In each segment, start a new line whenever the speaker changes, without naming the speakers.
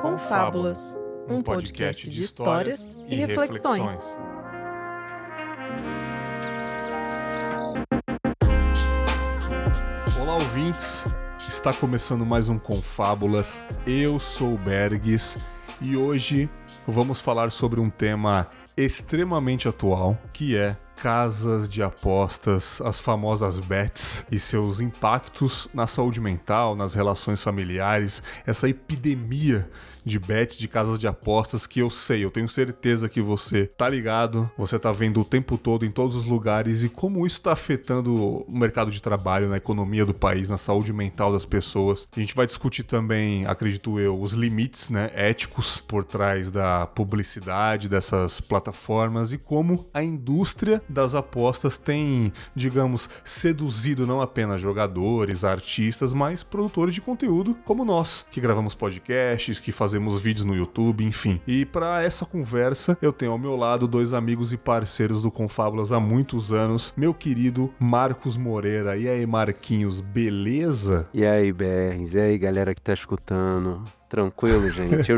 Confábulas, um podcast de histórias e reflexões.
Olá, ouvintes! Está começando mais um Confábulas. Eu sou o Bergs e hoje vamos falar sobre um tema extremamente atual, que é casas de apostas, as famosas bets e seus impactos na saúde mental, nas relações familiares, essa epidemia de bets, de casas de apostas que eu tenho certeza que você tá ligado, você tá vendo o tempo todo em todos os lugares e como isso tá afetando o mercado de trabalho, na economia do país, na saúde mental das pessoas. A gente vai discutir também, acredito eu, os limites, éticos por trás da publicidade dessas plataformas e como a indústria das apostas tem, digamos, seduzido não apenas jogadores, artistas, mas produtores de conteúdo como nós, que gravamos podcasts, que fazemos vídeos no YouTube, enfim. E para essa conversa, eu tenho ao meu lado dois amigos e parceiros do Confábulas há muitos anos, meu querido Marcos Moreira. E aí, Marquinhos, beleza?
E aí, Bergs, e aí, galera que tá escutando? Tranquilo, gente?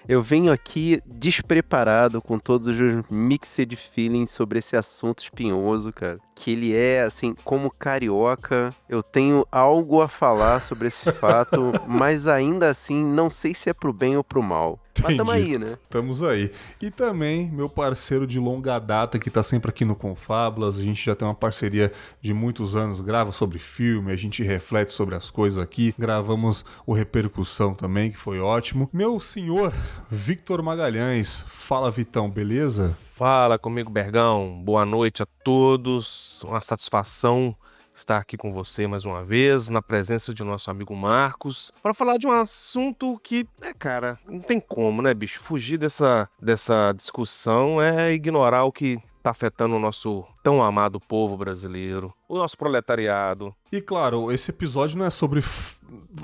Eu venho aqui despreparado com todos os mixed feelings sobre esse assunto espinhoso, cara. Que ele é, assim, como carioca, eu tenho algo a falar sobre esse fato, mas ainda assim, não sei se é pro bem ou pro mal.
Entendi.
Mas tamo aí, né?
Estamos aí. E também meu parceiro de longa data que tá sempre aqui no Confábulas. A gente já tem uma parceria de muitos anos, grava sobre filme, a gente reflete sobre as coisas aqui. Gravamos o Repercussão também, que foi ótimo. Meu senhor Victor Magalhães. Fala, Vitão, beleza?
Fala comigo, Bergão. Boa noite a todos. Uma satisfação estar aqui com você mais uma vez, na presença de nosso amigo Marcos, para falar de um assunto que, cara, não tem como, né, bicho? Fugir dessa discussão é ignorar o que tá afetando o nosso tão amado povo brasileiro, o nosso proletariado.
E claro, esse episódio não é sobre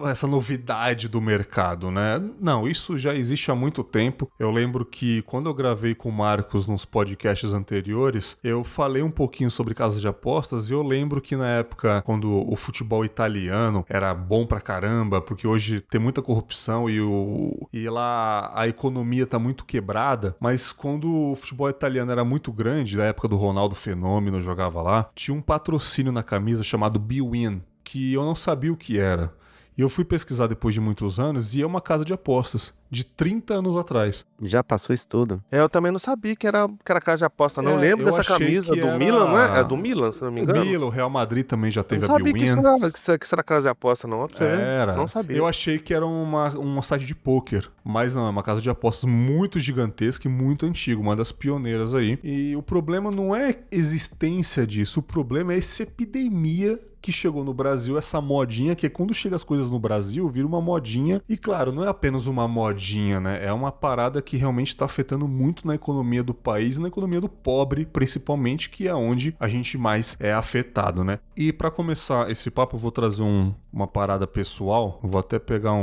essa novidade do mercado, né? Não, isso já existe há muito tempo. Eu lembro que quando eu gravei com o Marcos nos podcasts anteriores, eu falei um pouquinho sobre casas de apostas e eu lembro que na época, quando o futebol italiano era bom pra caramba, porque hoje tem muita corrupção e lá a economia tá muito quebrada, mas quando o futebol italiano era muito grande, na época do Ronaldo Fenômeno jogava lá, tinha um patrocínio na camisa chamado Bwin, que eu não sabia o que era. E eu fui pesquisar depois de muitos anos e é uma casa de apostas de 30 anos atrás.
Já passou isso tudo.
Eu também não sabia que era casa de aposta, não. Eu lembro
eu
dessa
achei
camisa
que
do
era...
Milan, não é? É do Milan, se não me engano.
O Milan, o Real Madrid também já teve
eu não
a
sabia
Bwin.
que isso era casa de aposta, não. Pra você ver.
Era.
Não sabia.
Eu achei que era um site de pôquer, mas não, é uma casa de apostas muito gigantesca e muito antiga, uma das pioneiras aí. E o problema não é a existência disso, o problema é essa epidemia que chegou no Brasil, essa modinha, que quando chega as coisas no Brasil, vira uma modinha. E claro, não é apenas uma modinha, né? É uma parada que realmente está afetando muito na economia do país e na economia do pobre, principalmente, que é onde a gente mais é afetado, né? E para começar esse papo, eu vou trazer uma parada pessoal. Vou até pegar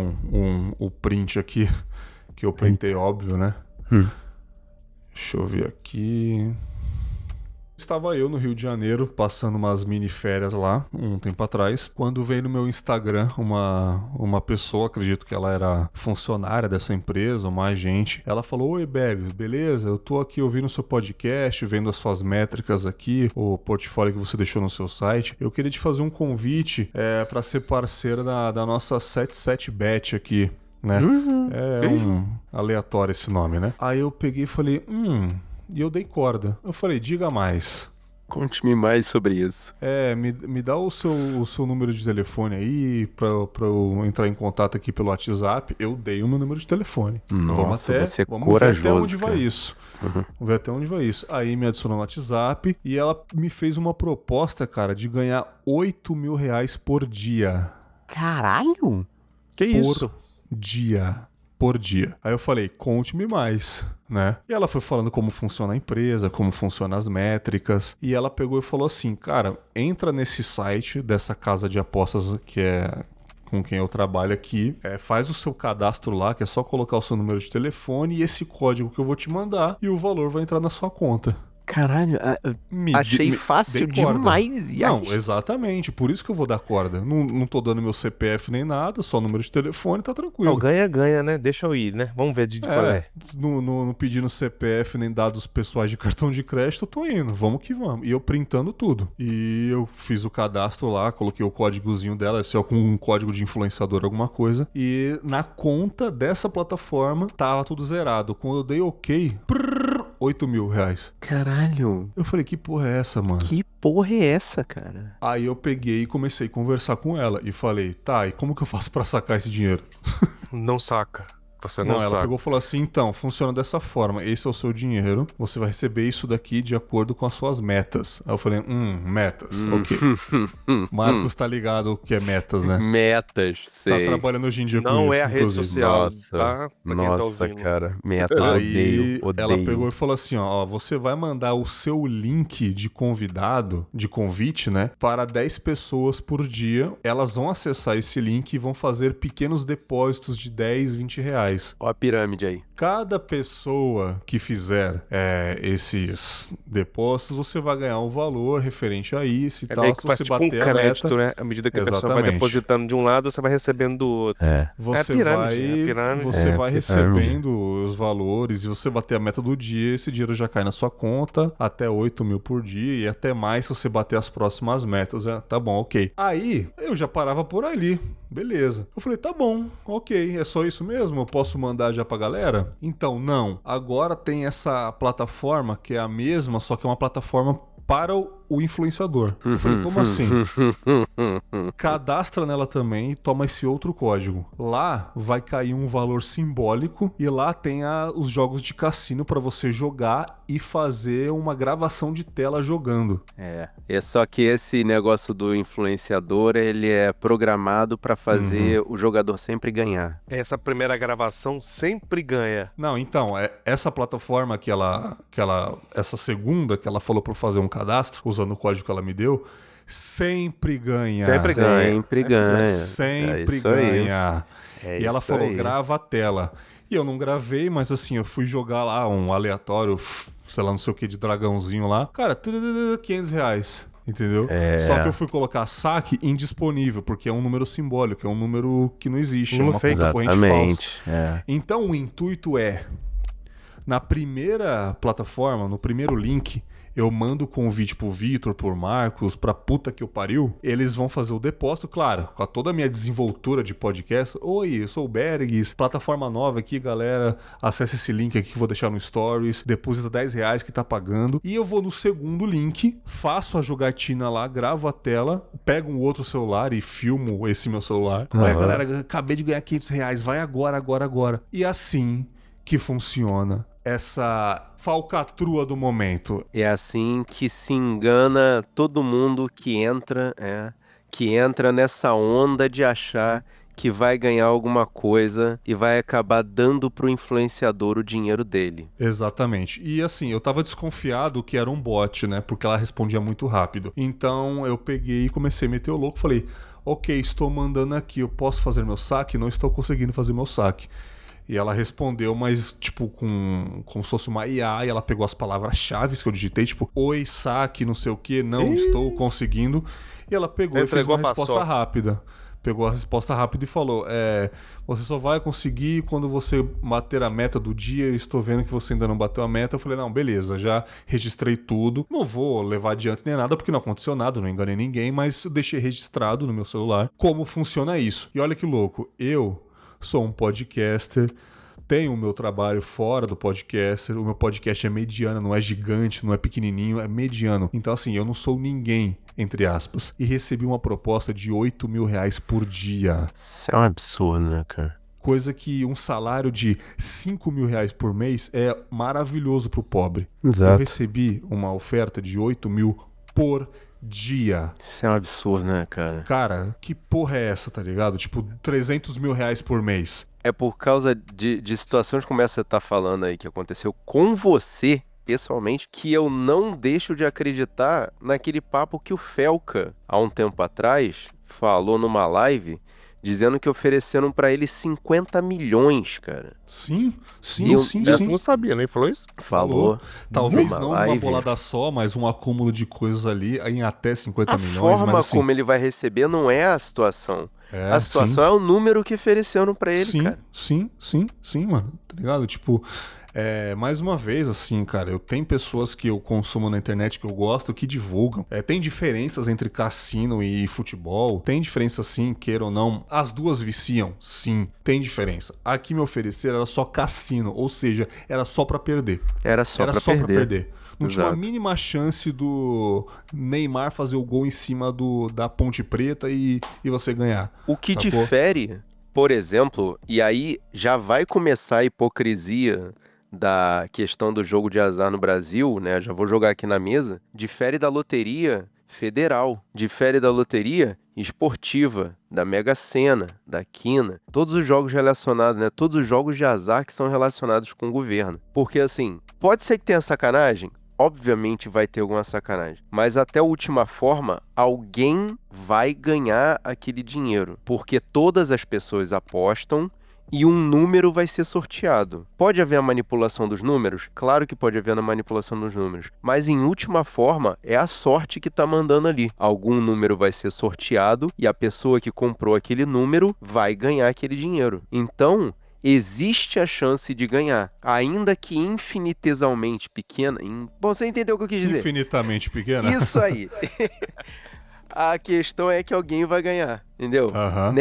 o print aqui, que eu printei, óbvio, né? Deixa eu ver aqui... Estava eu no Rio de Janeiro, passando umas mini férias lá, um tempo atrás, quando veio no meu Instagram uma pessoa, acredito que ela era funcionária dessa empresa, uma agente. Ela falou: "Oi, Bergs, beleza? Eu tô aqui ouvindo o seu podcast, vendo as suas métricas aqui, o portfólio que você deixou no seu site. Eu queria te fazer um convite para ser parceira da nossa 77bet aqui, né?" É um aleatório esse nome, né? Aí eu peguei e falei, e eu dei corda. Eu falei, diga mais.
Conte-me mais sobre isso.
Me dá o seu número de telefone aí pra eu entrar em contato aqui pelo WhatsApp. Eu dei o meu número de telefone.
Nossa, você é
vamos
corajoso,
ver até onde
cara.
vai isso. Vamos ver até onde vai isso. Aí me adicionou no WhatsApp e ela me fez uma proposta, cara, de ganhar R$8.000 por dia.
Caralho!
Que isso?
Por dia. Aí eu falei, conte-me mais, né? E ela foi falando como funciona a empresa, como funcionam as métricas, e ela pegou e falou assim, cara, entra nesse site dessa casa de apostas que é com quem eu trabalho aqui, faz o seu cadastro lá, que é só colocar o seu número de telefone e esse código que eu vou te mandar, e o valor vai entrar na sua conta.
Caralho, achei fácil
dei corda.
demais.
Não, exatamente. Por isso que eu vou dar corda. Não tô dando meu CPF nem nada, só número de telefone, tá tranquilo.
Ganha, né? Deixa eu ir, né? Vamos ver de qual é.
Não pedindo CPF nem dados pessoais de cartão de crédito, eu tô indo. Vamos que vamos. E eu printando tudo. E eu fiz o cadastro lá, coloquei o códigozinho dela, se é com um código de influenciador, alguma coisa. E na conta dessa plataforma, tava tudo zerado. Quando eu dei OK, 8 mil reais.
Caralho.
Eu falei, que porra é essa, mano?
Que porra é essa, cara?
Aí eu peguei e comecei a conversar com ela. E falei, tá, e como que eu faço pra sacar esse dinheiro?
Não saca. Você não
ela
saca.
pegou e falou assim, então, funciona dessa forma. Esse é o seu dinheiro. Você vai receber isso daqui de acordo com as suas metas. Aí eu falei, metas, ok. Marcos tá ligado o que é metas, né?
Metas, sei.
Tá trabalhando hoje em dia com
Não
isso,
é a rede
inclusive.
social,
Nossa,
tá? Pra quem tá
nossa,
ouvindo.
cara. Metas,
Aí
odeio.
ela pegou e falou assim, ó, você vai mandar o seu link de convidado, de convite, né, para 10 pessoas por dia. Elas vão acessar esse link e vão fazer pequenos depósitos de 10, 20 reais.
Ó a pirâmide aí.
Cada pessoa que fizer esses depósitos, você vai ganhar um valor referente a isso e tal.
Meio
Se
que faz
você
tipo um
bater a
crédito,
meta,
né? À medida que a pessoa vai
Exatamente.
depositando de um lado, você vai recebendo do outro.
você
É a pirâmide,
vai recebendo os valores e você bater a meta do dia, esse dinheiro já cai na sua conta, até 8 mil por dia e até mais se você bater as próximas metas. Tá bom, ok. Aí, eu já parava por ali. Beleza. Eu falei, tá bom, ok, é só isso mesmo? Eu posso mandar já pra galera? Então, não. Agora tem essa plataforma que é a mesma, só que é uma plataforma para o influenciador. Eu falei, como assim? Cadastra nela também e toma esse outro código. Lá vai cair um valor simbólico e lá tem os jogos de cassino para você jogar e fazer uma gravação de tela jogando.
É só que esse negócio do influenciador, ele é programado pra fazer o jogador sempre ganhar.
Essa primeira gravação sempre ganha.
Não, então, essa plataforma essa segunda que ela falou para fazer um cadastro, usando o código que ela me deu, sempre ganha.
Sempre ganha.
Sempre ganha.
Sempre
isso aí.
ganha. E ela
isso
falou,
aí.
grava a tela. E eu não gravei, mas assim, eu fui jogar lá um aleatório, sei lá, não sei o que, de dragãozinho lá. Cara, 500 reais. Entendeu? Só que eu fui colocar saque indisponível, porque é um número simbólico, é um número que não existe, é uma conta corrente falsa.
Exatamente.
Então o intuito é, na primeira plataforma, no primeiro link, eu mando o convite pro Vitor, pro Marcos, pra puta que eu pariu, eles vão fazer o depósito, claro, com toda a minha desenvoltura de podcast. Oi, eu sou o Bergs, plataforma nova aqui, galera, acesse esse link aqui que eu vou deixar no Stories, deposita 10 reais que tá pagando, e eu vou no segundo link, faço a jogatina lá, gravo a tela, pego um outro celular e filmo esse meu celular. Olha, galera, acabei de ganhar 500 reais, vai agora. E assim que funciona essa falcatrua do momento.
É assim que se engana todo mundo que entra nessa onda de achar que vai ganhar alguma coisa e vai acabar dando pro influenciador o dinheiro dele.
Exatamente. E assim, eu tava desconfiado que era um bot, né? Porque ela respondia muito rápido. Então eu peguei e comecei a meter o louco. Falei, ok, estou mandando aqui, eu posso fazer meu saque? Não estou conseguindo fazer meu saque. E ela respondeu, mas, tipo, como se fosse uma IA, e ela pegou as palavras-chave que eu digitei, tipo, oi, saque, não sei o que, não estou conseguindo. E ela pegou e fez uma resposta rápida. Pegou a resposta rápida e falou, você só vai conseguir quando você bater a meta do dia, eu estou vendo que você ainda não bateu a meta. Eu falei, não, beleza, já registrei tudo, não vou levar adiante nem nada, porque não aconteceu nada, não enganei ninguém, mas eu deixei registrado no meu celular como funciona isso. E olha que louco, eu sou um podcaster, tenho o meu trabalho fora do podcaster, o meu podcast é mediano, não é gigante, não é pequenininho, é mediano. Então assim, eu não sou ninguém, entre aspas. E recebi uma proposta de 8 mil reais por dia.
Isso é um absurdo, né, cara?
Coisa que um salário de 5 mil reais por mês é maravilhoso pro pobre.
Exato.
Eu recebi uma oferta de 8 mil por dia.
Isso é um absurdo, né, cara?
Cara, que porra é essa, tá ligado? Tipo, 300 mil reais por mês.
É por causa de situações como essa que você tá falando aí, que aconteceu com você, pessoalmente, que eu não deixo de acreditar naquele papo que o Felca, há um tempo atrás, falou numa live, dizendo que ofereceram pra ele 50 milhões, cara.
Sim.
Eu não sabia, nem falou isso?
Falou.
Talvez
Numa
não uma
live.
bolada só, mas um acúmulo de coisas ali em até 50
A
milhões.
forma
mas, assim,
como ele vai receber não é a situação. A situação
sim.
é o número que ofereceram pra ele, cara.
Sim, mano. Tá ligado? Tipo, mais uma vez, assim, cara, eu tenho pessoas que eu consumo na internet que eu gosto que divulgam. Tem diferenças entre cassino e futebol. Tem diferença sim, queira ou não. As duas viciam? Sim, tem diferença. Aqui me ofereceram era só cassino, ou seja, era só pra perder.
Era só pra perder.
Não tinha uma
Exato.
mínima chance do Neymar fazer o gol em cima da Ponte Preta e você ganhar.
O que
Sacou?
difere, por exemplo, e aí já vai começar a hipocrisia da questão do jogo de azar no Brasil, né? Já vou jogar aqui na mesa. Difere da loteria federal, difere da loteria esportiva, da Mega Sena, da Quina, todos os jogos relacionados, né? Todos os jogos de azar que são relacionados com o governo. Porque assim, pode ser que tenha sacanagem. Obviamente vai ter alguma sacanagem, mas até a última forma, alguém vai ganhar aquele dinheiro, porque todas as pessoas apostam e um número vai ser sorteado. Pode haver a manipulação dos números? Claro que pode haver a manipulação dos números, mas em última forma é a sorte que está mandando ali. Algum número vai ser sorteado e a pessoa que comprou aquele número vai ganhar aquele dinheiro. Então, existe a chance de ganhar, ainda que infinitesimamente pequena. Bom, você entendeu o que eu quis dizer?
Infinitamente pequena.
Isso aí. A questão é que alguém vai ganhar, entendeu?
Aham,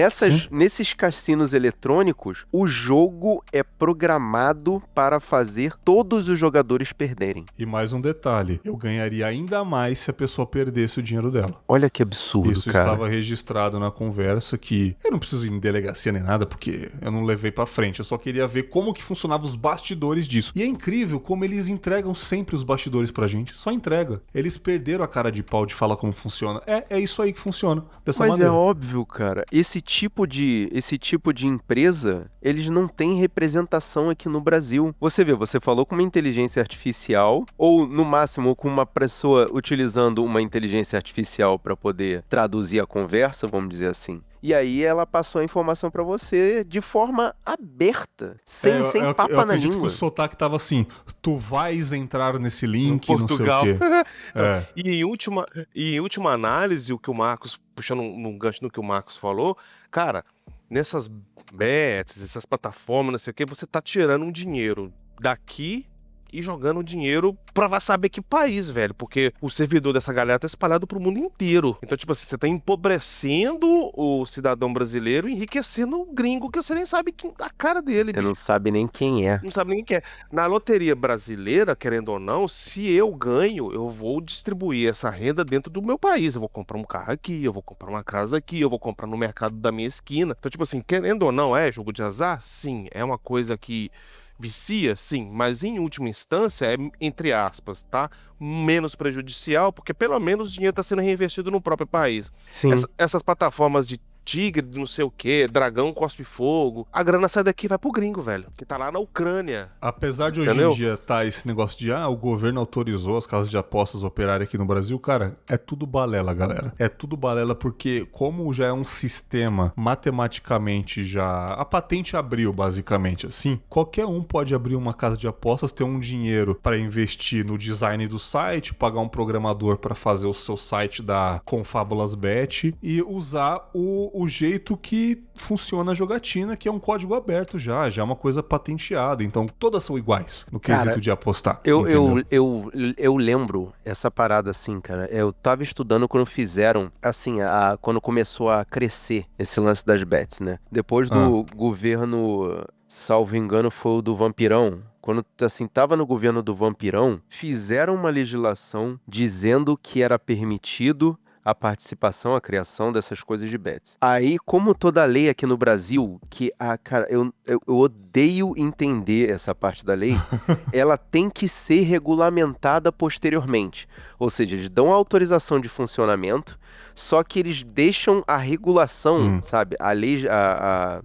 Nesses cassinos eletrônicos, o jogo é programado para fazer todos os jogadores perderem.
E mais um detalhe, eu ganharia ainda mais se a pessoa perdesse o dinheiro dela.
Olha que absurdo,
Isso
cara.
estava registrado na conversa que eu não preciso ir em delegacia nem nada, porque eu não levei pra frente. Eu só queria ver como que funcionavam os bastidores disso. E é incrível como eles entregam sempre os bastidores pra gente. Só entrega. Eles perderam a cara de pau de falar como funciona. É isso aí que funciona. Dessa
Mas
maneira.
é óbvio, cara. Esse tipo de empresa, eles não têm representação aqui no Brasil. Você vê, você falou com uma inteligência artificial, ou no máximo com uma pessoa utilizando uma inteligência artificial para poder traduzir a conversa, vamos dizer assim. E aí ela passou a informação pra você de forma aberta, sem papa
eu
na
acredito
língua.
que o sotaque tava assim, tu vais entrar nesse link,
Em
não sei
Portugal.
o quê. É.
E em última análise, o que o Marcos, puxando um gancho no que o Marcos falou, cara, nessas bets, essas plataformas, não sei o que, você tá tirando um dinheiro daqui e jogando dinheiro pra vai saber que país, velho, porque o servidor dessa galera tá espalhado pro mundo inteiro. Então, tipo assim, você tá empobrecendo o cidadão brasileiro e enriquecendo o gringo que você nem sabe a cara dele.
Você não sabe nem quem é.
Não sabe nem quem é. Na loteria brasileira, querendo ou não, se eu ganho, eu vou distribuir essa renda dentro do meu país. Eu vou comprar um carro aqui, eu vou comprar uma casa aqui, eu vou comprar no mercado da minha esquina. Então, tipo assim, querendo ou não, é jogo de azar? Sim. É uma coisa que vicia? Sim. Mas em última instância, é, entre aspas, tá? Menos prejudicial, porque pelo menos o dinheiro está sendo reinvestido no próprio país.
Sim.
Essas plataformas de tigre, não sei o que, dragão cospe fogo, a grana sai daqui e vai pro gringo, velho, que tá lá na Ucrânia.
Apesar de hoje
Entendeu?
em dia tá esse negócio de o governo autorizou as casas de apostas operarem aqui no Brasil, cara, é tudo balela, galera. É tudo balela porque como já é um sistema matematicamente já... A patente abriu, basicamente, assim. Qualquer um pode abrir uma casa de apostas, ter um dinheiro para investir no design do site, pagar um programador para fazer o seu site da Confábulas Bet e usar o jeito que funciona a jogatina, que é um código aberto já é uma coisa patenteada. Então, todas são iguais no quesito
Cara,
de apostar.
Eu lembro essa parada assim, cara. Eu tava estudando quando fizeram, assim, quando começou a crescer esse lance das bets, né? Depois do governo, salvo engano, foi o do Vampirão. Quando, assim, tava no governo do Vampirão, fizeram uma legislação dizendo que era permitido a participação, a criação dessas coisas de bets. Aí, como toda lei aqui no Brasil, cara, eu odeio entender essa parte da lei, ela tem que ser regulamentada posteriormente. Ou seja, eles dão a autorização de funcionamento, só que eles deixam a regulação, sabe? A lei, a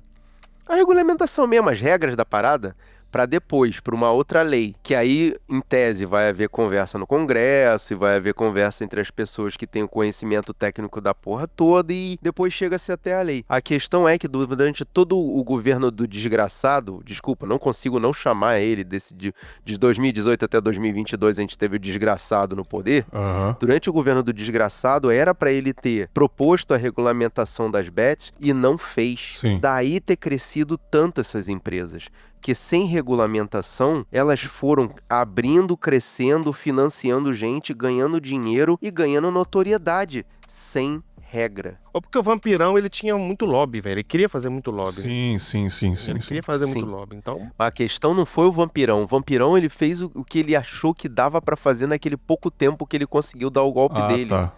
regulamentação mesmo, as regras da parada, para depois, para uma outra lei, que aí, em tese, vai haver conversa no Congresso e vai haver conversa entre as pessoas que têm o conhecimento técnico da porra toda e depois chega-se até a lei. A questão é que durante todo o governo do desgraçado, desculpa, não consigo não chamar ele de 2018 até 2022 a gente teve o desgraçado no poder, durante o governo do desgraçado era para ele ter proposto a regulamentação das bets e não fez.
Sim.
Daí ter crescido tanto essas empresas. Que sem regulamentação, elas foram abrindo, crescendo, financiando gente, ganhando dinheiro e ganhando notoriedade, sem regra.
Ou porque o Vampirão, ele tinha muito lobby, velho. Ele queria fazer muito lobby.
Sim.
Ele queria fazer muito lobby, então...
A questão não foi o Vampirão. O Vampirão, ele fez o que ele achou que dava pra fazer naquele pouco tempo que ele conseguiu dar o golpe dele.
Tá.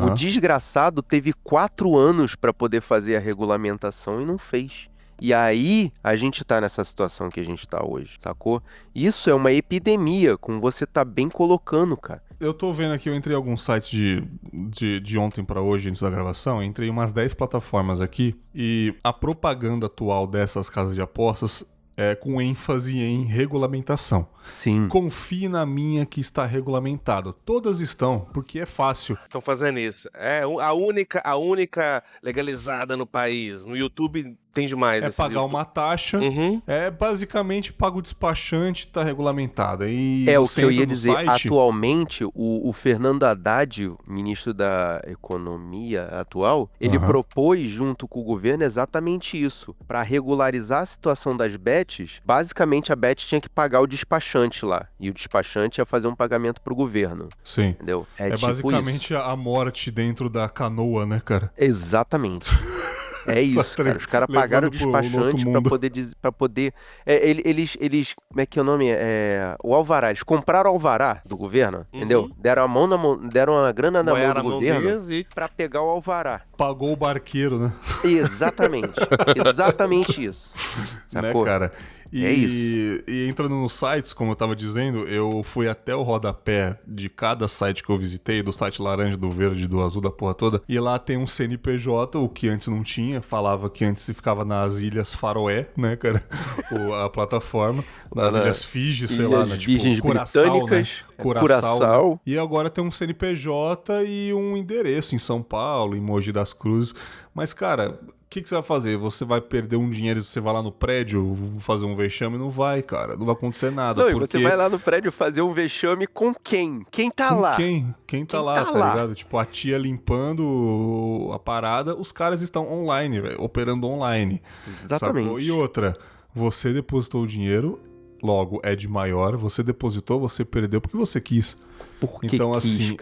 O desgraçado teve 4 anos pra poder fazer a regulamentação e não fez. E aí, a gente tá nessa situação que a gente tá hoje, sacou? Isso é uma epidemia, como você tá bem colocando, cara.
Eu tô vendo aqui, eu entrei em alguns sites de ontem pra hoje, antes da gravação, entrei em umas 10 plataformas aqui, e a propaganda atual dessas casas de apostas é com ênfase em regulamentação.
Sim.
Confie na minha que está regulamentado. Todas estão, porque é fácil.
Estão fazendo isso. É a única legalizada no país. No YouTube tem demais.
É pagar uma taxa, é basicamente paga o despachante, tá regulamentada. E
o que eu ia
no
dizer,
site,
atualmente, o Fernando Haddad, o ministro da Economia atual, ele propôs junto com o governo exatamente isso. Para regularizar a situação das bets, basicamente a bet tinha que pagar o despachante lá. E o despachante ia fazer um pagamento pro governo.
Sim.
Entendeu?
É
tipo
basicamente
isso.
a morte dentro da canoa, né, cara?
Exatamente. É isso, cara. Os caras pagaram o despachante pra poder... eles... Como é que é o nome? O alvará. Eles compraram o alvará do governo, entendeu? Deram a grana na mão do governo pra pegar o alvará.
Pagou o barqueiro, né?
Exatamente. Exatamente isso. Sacou?
Né, cara?
É isso.
E entrando nos sites, como eu tava dizendo, eu fui até o rodapé de cada site que eu visitei, do site laranja, do verde, do azul, da porra toda, e lá tem um CNPJ, o que antes não tinha, falava que antes se ficava nas Ilhas Faroé, né, cara? A plataforma, nas Ilhas Fiji, sei lá, né?
Virgens
tipo, Curaçao,
Britânicas,
né? Curaçao.
Né?
E agora tem um CNPJ e um endereço em São Paulo, em Mogi das Cruzes. Mas, cara... O que você vai fazer? Você vai perder um dinheiro se você vai lá no prédio fazer um vexame? Não vai, cara. Não vai acontecer nada.
Não, porque... e você vai lá no prédio fazer um vexame com quem? Quem tá
com
lá?
Quem tá lá, tá ligado? Tipo, a tia limpando a parada, os caras estão online, velho, operando online.
Exatamente.
Sacou? E outra, você depositou o dinheiro, logo é de maior, você depositou, você perdeu porque você quis. Então, assim,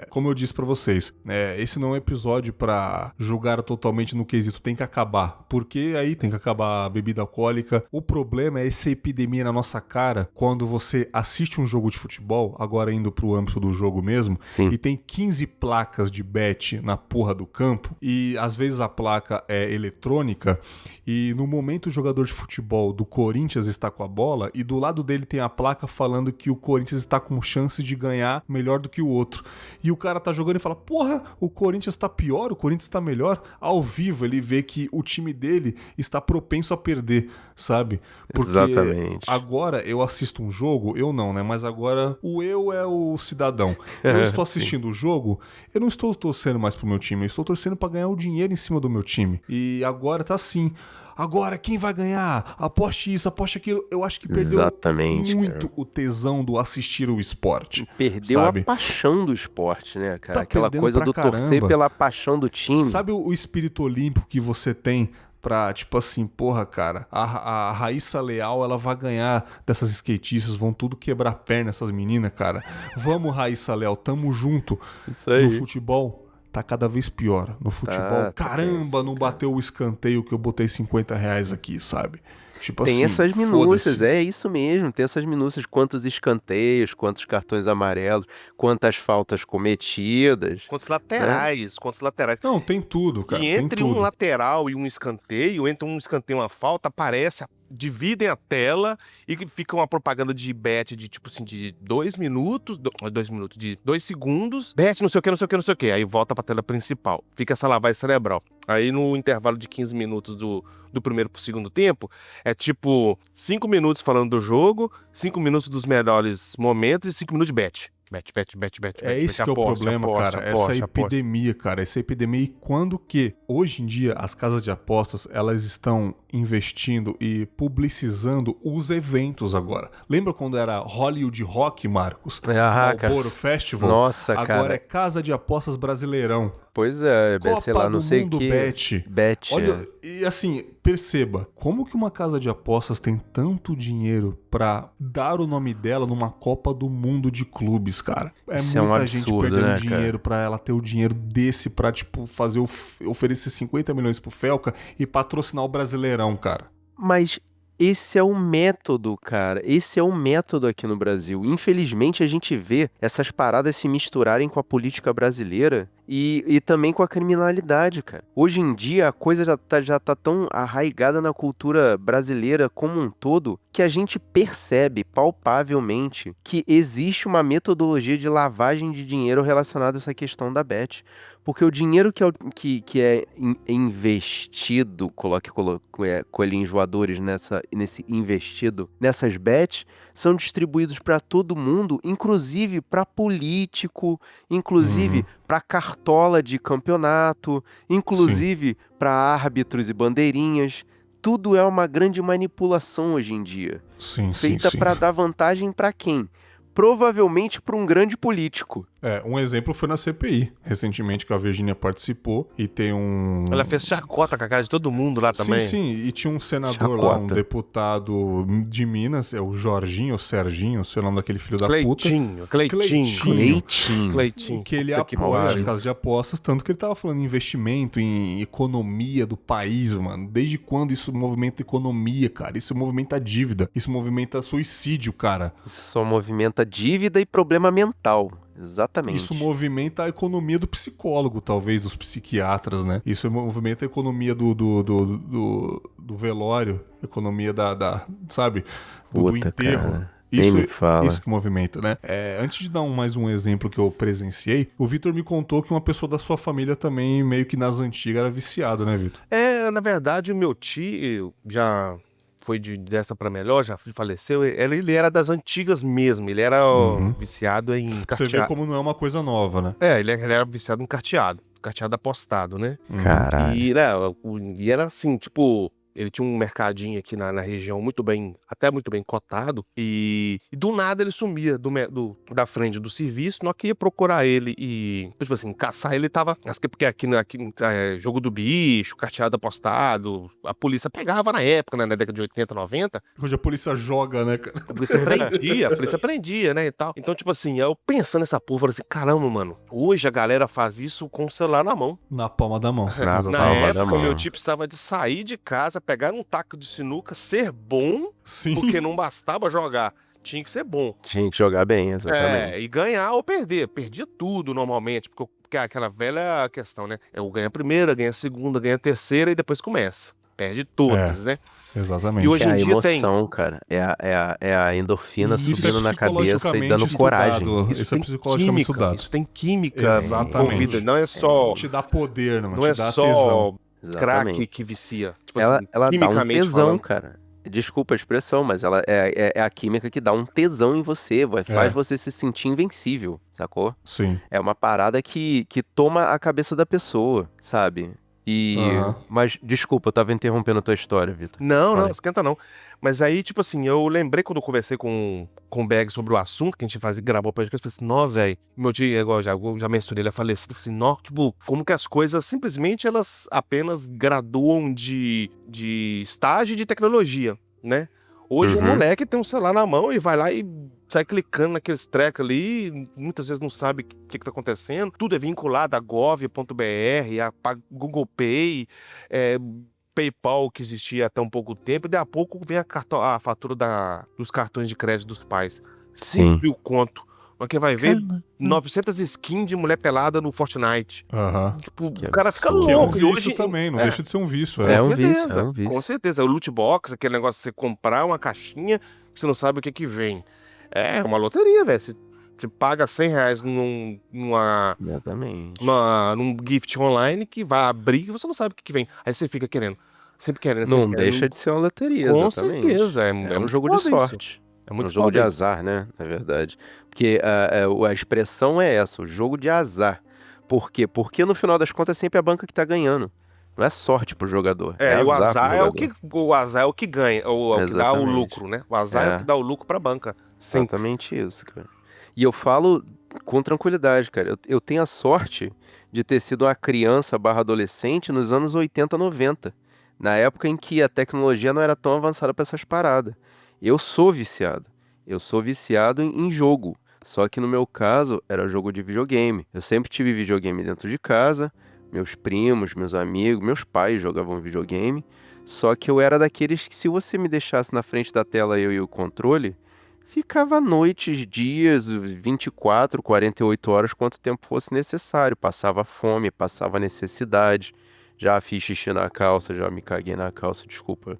como eu disse pra vocês, esse não é um episódio pra julgar totalmente no quesito tem que acabar, porque aí tem que acabar a bebida alcoólica. O problema é essa epidemia na nossa cara quando você assiste um jogo de futebol, agora indo pro âmbito do jogo mesmo,
Sim.
E tem 15 placas de bet na porra do campo, e às vezes a placa é eletrônica, e no momento o jogador de futebol do Corinthians está com a bola, e do lado dele tem a placa falando que o Corinthians está com chance de ganhar melhor do que o outro. E o cara tá jogando e fala, porra, o Corinthians tá pior, o Corinthians tá melhor. Ao vivo ele vê que o time dele está propenso a perder, sabe? Porque
exatamente.
Agora eu assisto um jogo, eu não, né? Mas agora o eu é o cidadão. Eu estou assistindo o jogo, eu não estou torcendo mais pro meu time, eu estou torcendo pra ganhar o dinheiro em cima do meu time. E agora tá assim. Agora, quem vai ganhar? Aposte isso, aposte aquilo. Eu acho que perdeu muito o tesão do assistir o esporte.
Perdeu
sabe?
A paixão do esporte, né, cara?
Tá
aquela coisa do torcer pela paixão do time.
Sabe o espírito olímpico que você tem pra, tipo assim, porra, cara, a Raíssa Leal, ela vai ganhar dessas skatistas, vão tudo quebrar perna essas meninas, cara. Vamos, Raíssa Leal, tamo junto.
Isso aí.
No futebol... Tá cada vez pior. No futebol, caramba, não bateu o escanteio que eu botei R$50 aqui, sabe? Tipo
tem
assim,
essas minúcias, é isso mesmo. Tem essas minúcias, quantos escanteios, quantos cartões amarelos, quantas faltas cometidas.
Quantos laterais, quantos laterais.
Não, tem tudo, cara.
E entre um lateral e um escanteio, entre um escanteio e uma falta, aparece a dividem a tela e que fica uma propaganda de bet de, tipo assim, de 2 minutos, de 2 segundos, bet não sei o que, não sei o que, não sei o que. Aí volta pra tela principal. Fica essa lavagem cerebral. Aí no intervalo de 15 minutos do primeiro pro segundo tempo, é tipo 5 minutos falando do jogo, 5 minutos dos melhores momentos e 5 minutos de bet. Bet.
É esse que é o problema, cara. Essa epidemia, cara. Essa epidemia. E quando que, hoje em dia, as casas de apostas, elas estão investindo e publicizando os eventos agora. Lembra quando era Hollywood Rock, Marcos? Marlboro Festival?
Nossa,
agora
cara.
Agora é Casa de Apostas Brasileirão.
Pois é,
Copa
sei lá, não
do
sei o
Mundo
que.
Bet. Olha, e assim, perceba, como que uma casa de apostas tem tanto dinheiro pra dar o nome dela numa Copa do Mundo de clubes, cara?
Isso
muita
é um
gente
absurdo,
perdendo
né,
dinheiro pra ela ter o dinheiro desse pra, tipo, fazer oferecer 50 milhões pro Felca e patrocinar o Brasileirão, cara.
Mas esse é o método, cara. Esse é o método aqui no Brasil. Infelizmente, a gente vê essas paradas se misturarem com a política brasileira e também com a criminalidade, cara. Hoje em dia, a coisa já tá tão arraigada na cultura brasileira como um todo que a gente percebe palpavelmente que existe uma metodologia de lavagem de dinheiro relacionada a essa questão da bet. Porque o dinheiro que é investido, coloque coelhinhos voadores nesse investido, nessas bets, são distribuídos para todo mundo, inclusive para político, inclusive para cartola de campeonato, inclusive para árbitros e bandeirinhas. Tudo é uma grande manipulação hoje em dia. Feita para dar vantagem para quem? Provavelmente para um grande político.
Um exemplo foi na CPI, recentemente, que a Virgínia participou e tem um...
Ela fez chacota com a cara de todo mundo lá também.
Sim, e tinha um senador lá, um deputado de Minas, é o Jorginho, ou Serginho, sei o nome daquele filho da puta. Cleitinho. Que ele apoia as casas de apostas, tanto que ele tava falando em investimento, em economia do país, mano. Desde quando isso movimenta economia, cara? Isso movimenta dívida, isso movimenta suicídio, cara.
Isso só movimenta dívida e problema mental. Exatamente.
Isso movimenta a economia do psicólogo, talvez, dos psiquiatras, né? Isso movimenta a economia do velório, economia sabe? Do enterro.
Cara. Isso
que movimenta, né? Antes de dar mais um exemplo que eu presenciei, o Vitor me contou que uma pessoa da sua família também, meio que nas antigas, era viciado, né, Vitor?
Na verdade, o meu tio já... foi dessa pra melhor, já faleceu, ele era das antigas mesmo, ele era viciado em carteado.
Você vê como não é uma coisa nova, né?
Ele era viciado em carteado apostado, né?
Caralho.
E era assim, tipo, ele tinha um mercadinho aqui na região até muito bem cotado, e do nada ele sumia da frente do serviço. Nós que ia procurar ele e, tipo assim, caçar ele tava, porque aqui jogo do bicho, carteado apostado, a polícia pegava na época, né, na década de 80, 90.
Hoje a polícia joga, né, cara?
A polícia prendia, né, e tal. Então, tipo assim, eu pensando nessa porra, falei assim, caramba, mano, hoje a galera faz isso com o celular na mão.
Na palma da mão.
Na época, meu tio precisava de sair de casa, pegar um taco de sinuca, ser bom, porque não bastava jogar, tinha que ser bom.
Tinha que jogar bem, exatamente.
E ganhar ou perder. Perdia tudo normalmente, porque aquela velha questão, né? Eu ganho a primeira, ganho a segunda, ganho a terceira e depois começa. Perde todas, né?
Exatamente.
E hoje em
a
dia
emoção, cara. É a endorfina subindo na cabeça e dando coragem.
Isso é psicologicamente estudado.
Isso tem química envolvida. Não é só...
Te dá poder,
não é só
tesão.
Crack que vicia. Tipo
ela
assim,
dá um
quimicamente
tesão,
falando.
cara. Desculpa a expressão, mas ela é a química que dá um tesão em você, faz você se sentir invencível, sacou?
Sim.
É uma parada que toma a cabeça da pessoa, sabe? Mas, desculpa, eu tava interrompendo a tua história, Vitor.
Não, esquenta não. Mas aí, tipo assim, eu lembrei quando eu conversei com o Beg sobre o assunto que a gente gravou o podcast, eu falei assim, nossa, velho, meu tio, igual eu já mencionei, ele falou assim, nossa, tipo, como que as coisas, simplesmente, elas apenas graduam de estágio de tecnologia, né? Hoje o moleque tem um celular na mão e vai lá e sai clicando naqueles trecos ali, muitas vezes não sabe o que tá acontecendo, tudo é vinculado a gov.br, a Google Pay, PayPal, que existia até um pouco tempo, e daí a pouco vem a fatura dos cartões de crédito dos pais. 5 mil conto Porque vai ver 900 skins de mulher pelada no Fortnite. Tipo,
Que
o cara fica
absurdo.
Que é um
louco. E
vício
hoje
também, não deixa de ser um vício.
É
com
um vício,
certeza,
é um vício.
com certeza. O loot box, aquele negócio de você comprar uma caixinha que você não sabe o que que vem. É uma loteria, velho. Você paga R$100
Exatamente.
num gift online que vai abrir e você não sabe o que que vem. Aí você fica querendo, sempre querendo.
Não
sempre querendo.
deixa de ser uma loteria,
Com
exatamente.
certeza. É
É um
muito
jogo de
foda isso.
sorte.
É
Um
muito
jogo de
foda isso.
azar, né? Na verdade. Porque a expressão é essa, o jogo de azar. Por quê? Porque no final das contas é sempre a banca que tá ganhando. Não é sorte pro jogador. É
E o
azar
azar
pro
é
jogador.
o azar é o que ganha, ou é o que dá o
Exatamente.
lucro, né? O azar é o que dá o lucro pra banca. Sempre.
Exatamente isso, cara. E eu falo com tranquilidade, cara. Eu tenho a sorte de ter sido uma criança / adolescente nos anos 80, 90. Na época em que a tecnologia não era tão avançada pra essas paradas. Eu sou viciado. Eu sou viciado em jogo. Só que no meu caso, era jogo de videogame. Eu sempre tive videogame dentro de casa. Meus primos, meus amigos, meus pais jogavam videogame. Só que eu era daqueles que, se você me deixasse na frente da tela, eu e o controle, ficava noites, dias, 24, 48 horas, quanto tempo fosse necessário. Passava fome, passava necessidade. Já fiz xixi na calça, já me caguei na calça, desculpa,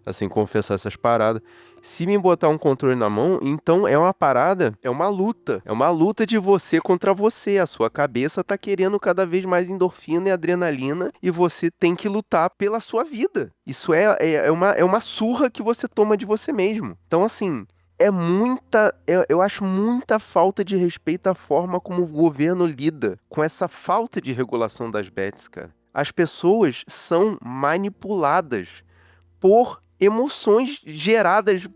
assim, confessar essas paradas. Se me botar um controle na mão, então é uma parada, é uma luta. É uma luta de você contra você. A sua cabeça tá querendo cada vez mais endorfina e adrenalina e você tem que lutar pela sua vida. Isso é uma surra que você toma de você mesmo. Então, assim, eu acho muita falta de respeito à forma como o governo lida com essa falta de regulação das bets, cara. As pessoas são manipuladas por emoções geradas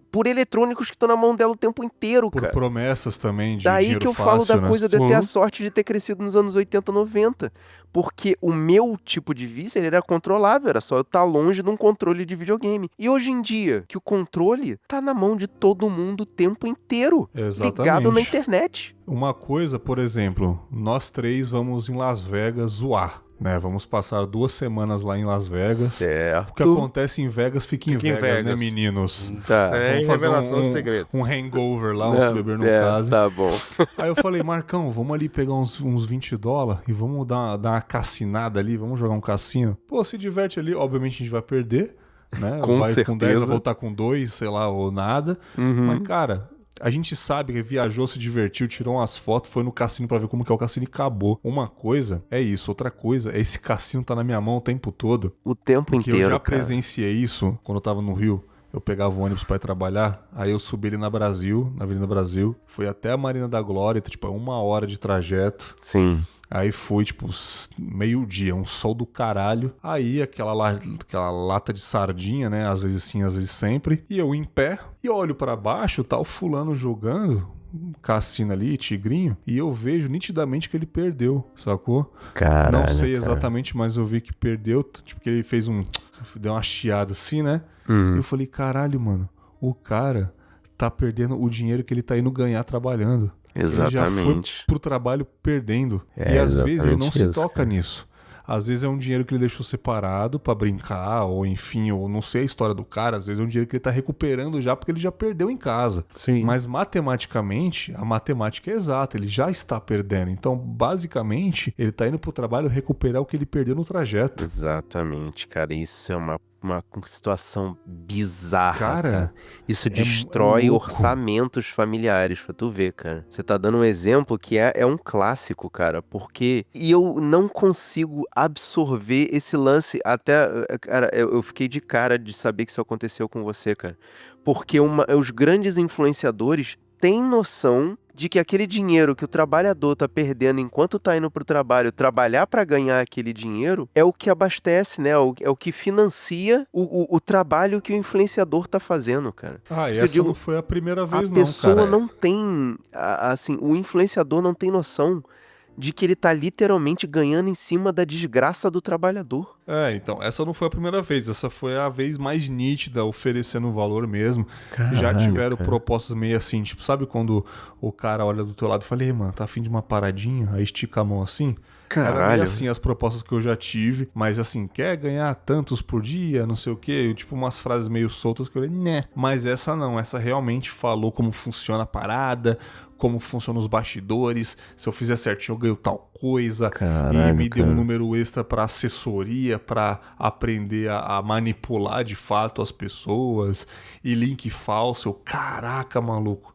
por eletrônicos que estão na mão dela o tempo inteiro,
Por
cara.
promessas também de
Daí
dinheiro
que eu
fácil,
falo da
né?
coisa de eu ter a
Sim.
sorte de ter crescido nos anos 80, 90. Porque o meu tipo de vício ele era controlável, era só eu estar longe de um controle de videogame. E hoje em dia, que o controle tá na mão de todo mundo o tempo inteiro, ligado na
Exatamente.
internet.
Uma coisa, por exemplo, nós três vamos em Las Vegas zoar, né? Vamos passar 2 semanas lá em Las Vegas.
Certo.
O que acontece em Vegas fica em
Fica em
Vegas, né,
Vegas.
meninos?
Tá.
Sem
Vamos fazer
revelação de segredo.
um hangover lá, um
Não,
se beber no
é,
caso.
tá bom.
Aí eu falei, Marcão, vamos ali pegar uns $20 e vamos dar uma cassinada ali, vamos jogar um cassino. Pô, se diverte ali, obviamente a gente vai perder, né?
Com
vai com 10,
certeza.
vai voltar com 2, sei lá, ou nada.
Uhum.
Mas, cara, a gente sabe que viajou, se divertiu, tirou umas fotos, foi no cassino pra ver como que é o cassino e acabou. Uma coisa é isso, outra coisa é esse cassino tá na minha mão o tempo todo.
O tempo
Porque
inteiro,
eu já
cara.
presenciei isso quando eu tava no Rio. Eu pegava o ônibus pra ir trabalhar, aí eu subi ali na Avenida Brasil, fui até a Marina da Glória, tipo, 1 hora de trajeto.
Sim.
Aí foi, tipo, meio-dia, um sol do caralho. Aí aquela lata de sardinha, né? Às vezes sim, às vezes sempre. E eu em pé, e olho pra baixo, tá o fulano jogando, cassino ali, tigrinho, e eu vejo nitidamente que ele perdeu, sacou?
Caralho,
Não sei
cara.
exatamente, mas eu vi que perdeu, tipo, que ele fez deu uma chiada assim, né?
Uhum.
Eu falei, caralho, mano, o cara tá perdendo o dinheiro que ele tá indo ganhar trabalhando. Ele já foi
Exatamente.
pro trabalho perdendo.
É
E às vezes ele não
exatamente
se
isso,
toca
cara.
nisso. Às vezes é um dinheiro que ele deixou separado pra brincar, ou enfim, ou não sei a história do cara. Às vezes é um dinheiro que ele tá recuperando já porque ele já perdeu em casa.
Sim.
Mas matematicamente, a matemática é exata, ele já está perdendo. Então, basicamente, ele tá indo pro trabalho recuperar o que ele perdeu no trajeto.
Exatamente, cara. Isso é uma situação bizarra,
Cara,
cara. Isso
é
destrói
louco.
orçamentos familiares, pra tu ver, cara. Você tá dando um exemplo que é um clássico, cara, porque... E eu não consigo absorver esse lance até... Cara, eu fiquei de cara de saber que isso aconteceu com você, cara. Porque os grandes influenciadores têm noção de que aquele dinheiro que o trabalhador tá perdendo enquanto tá indo pro trabalho, trabalhar pra ganhar aquele dinheiro, é o que abastece, né? É o que financia o trabalho que o influenciador tá fazendo, cara.
Ah, e
Se eu
essa
digo,
não foi a primeira
a
vez, não,
pessoa
cara.
não tem, assim, o influenciador não tem noção de que ele tá literalmente ganhando em cima da desgraça do trabalhador.
É, então, essa não foi a primeira vez, essa foi a vez mais nítida, oferecendo valor mesmo. Já
Caralho,
tiveram
cara.
propostas meio assim, tipo, sabe quando o cara olha do teu lado e fala, ei, mano, tá afim de uma paradinha? Aí estica a mão assim. Era meio
Caralho.
assim as propostas que eu já tive, mas assim, quer ganhar tantos por dia, não sei o quê, tipo umas frases meio soltas que eu falei, né. Mas essa não, essa realmente falou como funciona a parada, como funcionam os bastidores, se eu fizer certinho eu ganho tal coisa,
Caralho,
e me deu um
cara.
número extra pra assessoria, pra aprender a manipular de fato as pessoas, e link falso, caraca, maluco.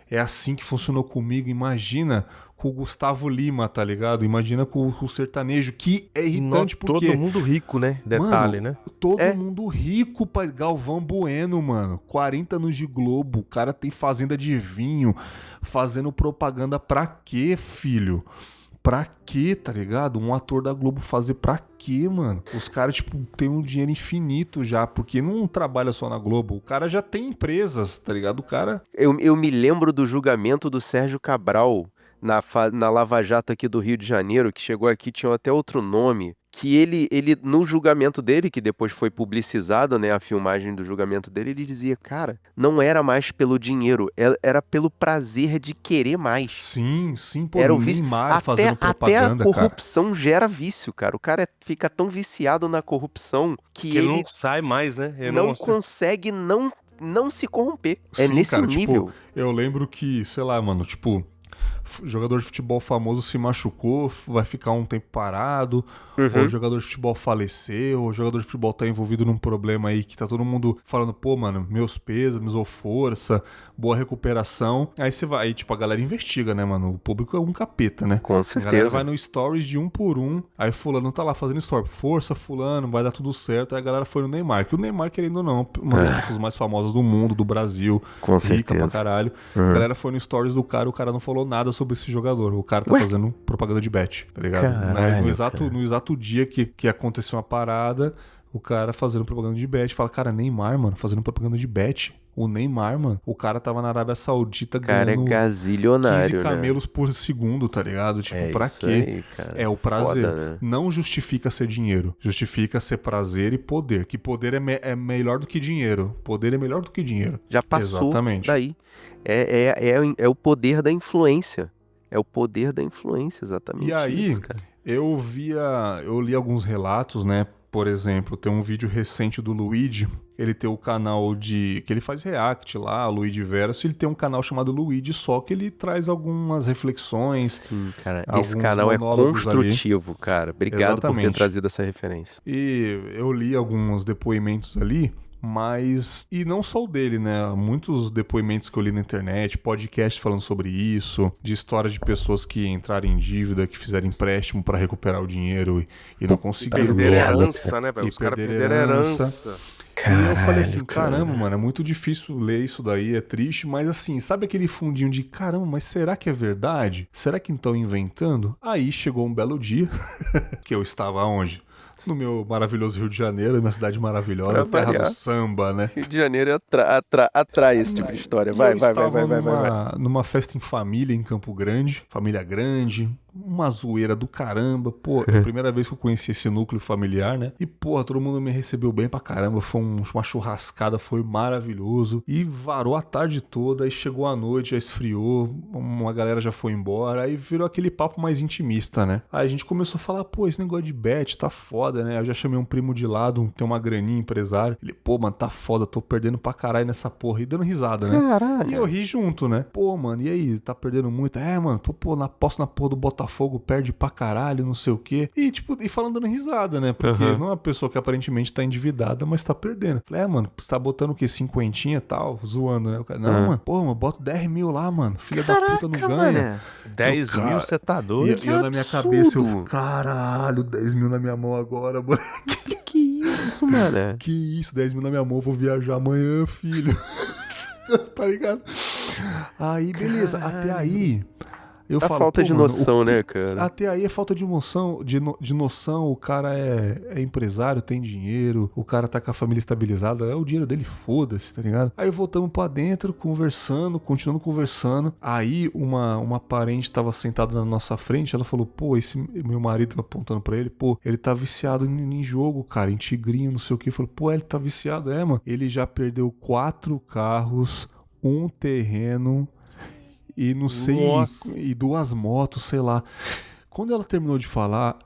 É assim que funcionou comigo, imagina com o Gustavo Lima, tá ligado? Imagina com o sertanejo, que é irritante porque...
Todo mundo rico, né? Detalhe,
mano,
né?
todo
É.
mundo rico, pai. Galvão Bueno, mano. 40 anos de Globo. O cara tem fazenda de vinho. Fazendo propaganda pra quê, filho? Pra quê, tá ligado? Um ator da Globo fazer pra quê, mano? Os caras, tipo, tem um dinheiro infinito já, porque não trabalha só na Globo. O cara já tem empresas, tá ligado? O cara...
Eu me lembro do julgamento do Sérgio Cabral na Lava Jato aqui do Rio de Janeiro, que chegou aqui, tinha até outro nome, que ele no julgamento dele, que depois foi publicizado, né, a filmagem do julgamento dele, ele dizia, cara, não era mais pelo dinheiro, era pelo prazer de querer mais.
Sim, pô,
Era o
o
vício.
Neymar fazendo
Até a
propaganda, cara.
corrupção gera vício, cara. O cara fica tão viciado na corrupção que
Que ele
ele
não sai mais, né? Ele
não consegue não se corromper. É
Sim,
nesse
cara,
nível.
tipo, eu lembro que, sei lá, mano, tipo, jogador de futebol famoso se machucou, vai ficar um tempo parado, ou o jogador de futebol faleceu, ou o jogador de futebol tá envolvido num problema aí que tá todo mundo falando, pô, mano, meus pêsames ou força, boa recuperação. Aí você vai, aí, tipo, a galera investiga, né, mano? O público é um capeta, né?
Com
A galera
certeza.
vai no stories de um por um, aí fulano tá lá fazendo story, força fulano, vai dar tudo certo, aí a galera foi no Neymar, que o Neymar, querendo ou não, uma das pessoas mais famosas do mundo, do Brasil,
Com
rica
certeza.
pra caralho. A galera foi no stories do cara, o cara não falou nada sobre esse jogador, o cara tá fazendo propaganda de bet, tá ligado?
Caralho,
No exato dia que aconteceu uma parada, o cara fazendo propaganda de bet, fala, cara, Neymar, mano, fazendo propaganda de bet. O Neymar, mano, o cara tava na Arábia Saudita
O cara é
ganhando 15
gazilionário, né?
camelos por segundo, tá ligado? Tipo,
É
pra
isso
quê?
aí, cara.
É o prazer.
Foda, né?
Não justifica ser dinheiro. Justifica ser prazer e poder. Que poder é melhor do que dinheiro. Poder é melhor do que dinheiro.
Já passou
Exatamente.
daí. É o poder da influência. É o poder da influência, exatamente
E aí,
isso, cara.
eu li alguns relatos, né? Por exemplo, tem um vídeo recente do Luigi. Ele tem o canal que ele faz react lá, Luigi Verso. Ele tem um canal chamado Luigi, só que ele traz algumas reflexões.
Sim, cara.
alguns
Esse canal é
monólogos
construtivo, cara. Obrigado por ter
Exatamente.
trazido essa referência.
E eu li alguns depoimentos ali, mas... E não só o dele, né? Muitos depoimentos que eu li na internet, podcasts falando sobre isso, de histórias de pessoas que entraram em dívida, que fizeram empréstimo pra recuperar o dinheiro e não conseguiram.
Perderam herança, né, velho?
E
Os caras
perderam
perderam
herança.
herança.
E eu falei assim, caramba, mano, é muito difícil ler isso daí, é triste, mas assim, sabe aquele fundinho de, caramba, mas será que é verdade? Será que estão inventando? Aí chegou um belo dia, que eu estava onde? No meu maravilhoso Rio de Janeiro, minha cidade maravilhosa,
Pra
terra
variar.
do samba, né?
Rio de Janeiro atrai esse tipo de história. Vai.
Eu estava numa festa em família em Campo Grande, família grande, uma zoeira do caramba, pô, é a primeira vez que eu conheci esse núcleo familiar, né? E, porra, todo mundo me recebeu bem pra caramba, foi uma churrascada, foi maravilhoso, e varou a tarde toda, aí chegou a noite, já esfriou, uma galera já foi embora, aí virou aquele papo mais intimista, né? Aí a gente começou a falar, pô, esse negócio de bet tá foda, né? Eu já chamei um primo de lado, tem uma graninha, empresário, ele, pô, mano, tá foda, tô perdendo pra caralho nessa porra, e dando risada, né?
Caralho.
E eu ri junto, né? Pô, mano, e aí, tá perdendo muito? É, mano, tô, pô, aposto na porra do Botafogo, perde pra caralho, não sei o quê. E, tipo, e falando dando risada, né? Porque não é uma pessoa que aparentemente tá endividada, mas tá perdendo. Falei, mano, você tá botando o quê? Cinquentinha e tal? Zoando, né? O cara, não, mano, pô, mano, bota 10 mil lá, mano. Filha da puta não ganha.
Mano.
10
Eu,
mil,
cara,
você tá
E
doido?
eu na minha
absurdo.
cabeça, eu, caralho, 10 mil na minha mão agora, mano.
Que isso, mano?
Que isso, 10 mil na minha mão, vou viajar amanhã, filho. Tá ligado? Aí, beleza, até aí... Eu
A
falo,
falta
pô,
de
mano,
noção, né, cara?
Até aí é falta de emoção, de noção. O cara é empresário, tem dinheiro, o cara tá com a família estabilizada, é o dinheiro dele, foda-se, tá ligado? Aí voltamos pra dentro, conversando, continuando conversando. Aí uma parente tava sentada na nossa frente, ela falou, pô, esse meu marido apontando pra ele, pô, ele tá viciado em jogo, cara, em tigrinho, não sei o que. Falou, pô, ele tá viciado, mano. Ele já perdeu 4 carros, um terreno... E não sei,
Nossa.
e 2 motos, sei lá. Quando ela terminou de falar,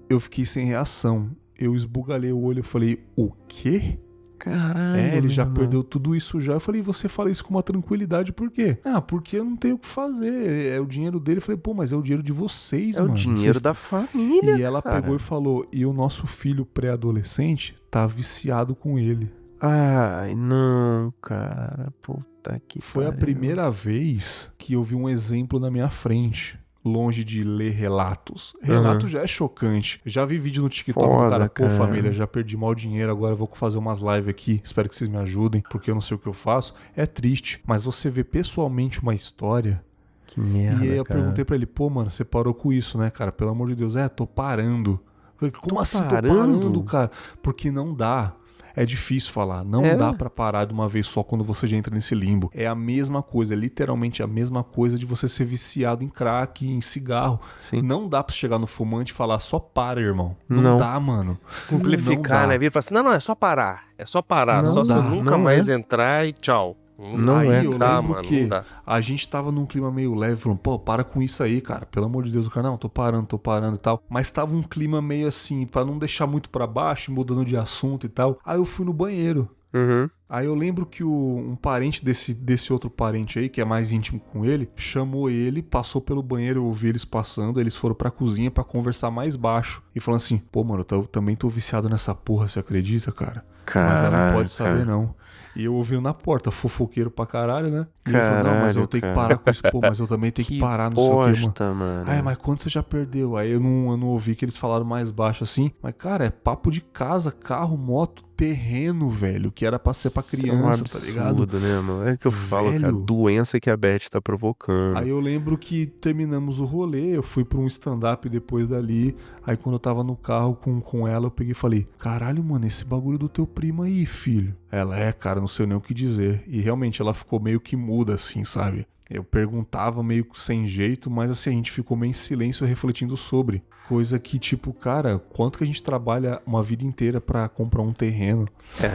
eu fiquei sem reação. Eu esbugalhei o olho e falei, o quê?
Caralho.
Ele já perdeu tudo isso já. Eu falei, você fala isso com uma tranquilidade, por quê? Ah, porque eu não tenho o que fazer. É o dinheiro dele. Eu falei, pô, mas é o dinheiro de vocês,
É
mano.
o dinheiro da família,
E ela
cara.
pegou e falou, e o nosso filho pré-adolescente tá viciado com ele.
Ai, não, cara. Puta que
Foi a
pariu.
primeira vez que eu vi um exemplo na minha frente. Longe de ler relatos. Relato já é chocante. Já vi vídeo no TikTok do
Foda,
cara, pô,
cara.
família, já perdi mal dinheiro, agora eu vou fazer umas lives aqui. Espero que vocês me ajudem, porque eu não sei o que eu faço. É triste, mas você vê pessoalmente uma história.
Que merda,
E aí eu
cara.
perguntei pra ele, pô, mano, você parou com isso, né, cara? Pelo amor de Deus. Tô parando. Eu falei, como assim tô parando, cara? Porque não dá. É difícil falar. Não dá pra parar de uma vez só quando você já entra nesse limbo. É a mesma coisa, é literalmente a mesma coisa de você ser viciado em crack, em cigarro.
Sim.
Não dá pra chegar no fumante e falar, só para, irmão. Não,
Não.
dá, mano.
Simplificar,
Não dá.
né? Vira e falar assim, não, é só parar. É só parar.
Não
Só
dá,
você nunca
não
mais entrar e tchau.
Não
aí
é.
eu
Dá,
lembro
mano,
que
não dá.
a gente tava num clima meio leve, falando, pô, para com isso aí, cara. Pelo amor de Deus, o cara, não, tô parando e tal. Mas tava um clima meio assim, pra não deixar muito pra baixo, mudando de assunto e tal. Aí eu fui no banheiro.
Uhum.
Aí eu lembro que um parente desse outro parente aí, que é mais íntimo com ele, chamou ele, passou pelo banheiro, eu ouvi eles passando, eles foram pra cozinha pra conversar mais baixo. E falando assim, pô, mano, eu também tô viciado nessa porra, você acredita, cara? Mas ela não pode saber, não. E eu ouvindo na porta, fofoqueiro pra caralho, né? E ele falou, não, mas eu tenho que parar com isso. Pô, mas eu também tenho que parar, não sei o que, mano. Ai, mas quanto você já perdeu? Aí eu não ouvi que eles falaram mais baixo assim. Mas, cara, é papo de casa, carro, moto, terreno, velho. Que era pra ser pra criança,
Isso é um
tá ligado?
absurdo, né, mano? É que eu falo, cara,
Velho.
doença que a Beth tá provocando.
Aí eu lembro que terminamos o rolê, eu fui pra um stand-up depois dali. Aí quando eu tava no carro com ela, eu peguei e falei, caralho, mano, esse bagulho do teu primo aí, filho. Ela, cara, não sei nem o que dizer. E realmente ela ficou meio que muda assim, sabe? Eu perguntava meio sem jeito, mas assim, a gente ficou meio em silêncio refletindo sobre. Coisa que, tipo, cara, quanto que a gente trabalha uma vida inteira pra comprar um terreno?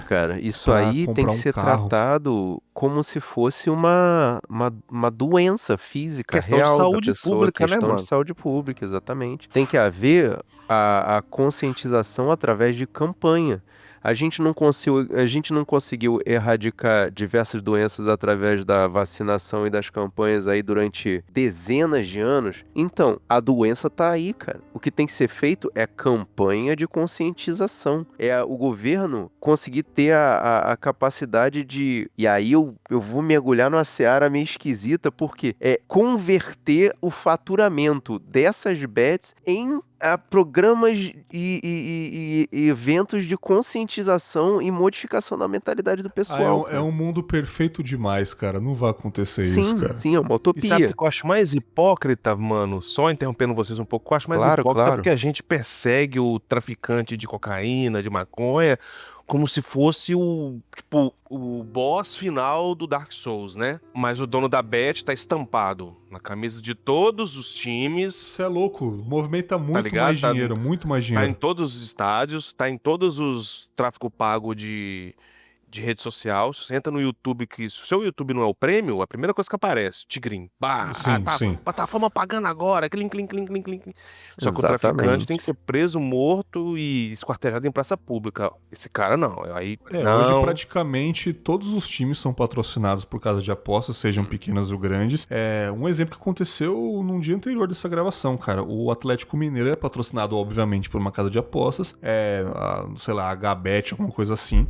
Cara, isso
pra
aí tem
comprar
que
um
ser
carro.
tratado como se fosse uma doença física
Questão de
real
saúde
da pessoa.
pública, né,
Questão
mano?
de saúde pública, exatamente. Tem que haver a conscientização através de campanha. A gente não conseguiu erradicar diversas doenças através da vacinação e das campanhas aí durante dezenas de anos. Então, a doença tá aí, cara. O que tem que ser feito é campanha de conscientização. É o governo conseguir ter a capacidade de... E aí eu vou mergulhar numa seara meio esquisita, porque é converter o faturamento dessas bets em programas e eventos de conscientização e modificação da mentalidade do pessoal.
É um mundo perfeito demais, cara. Não vai acontecer isso, cara.
Sim, é uma utopia.
E sabe o que eu acho mais hipócrita, mano? Só interrompendo vocês um pouco, eu acho mais
Claro,
hipócrita
claro.
porque a gente persegue o traficante de cocaína, de maconha, como se fosse o boss final do Dark Souls, né? Mas o dono da Bet tá estampado na camisa de todos os times.
Isso é louco. Movimenta muito
ligado?
mais dinheiro, muito mais
Tá
dinheiro.
em todos os estádios, tá em todos os tráfico pago de rede social. Se você entra no YouTube, que se o seu YouTube não é o prêmio, a primeira coisa que aparece, Tigrinho. Bah,
Sim.
plataforma pagando agora, clim. Só que o
Exatamente.
traficante tem que ser preso, morto e esquartejado em praça pública. Esse cara não. Aí, não.
Hoje praticamente todos os times são patrocinados por causa de apostas, sejam pequenas ou grandes. Um exemplo que aconteceu num dia anterior dessa gravação, cara. O Atlético Mineiro é patrocinado, obviamente, por uma casa de apostas. Sei lá, HBet, alguma coisa assim.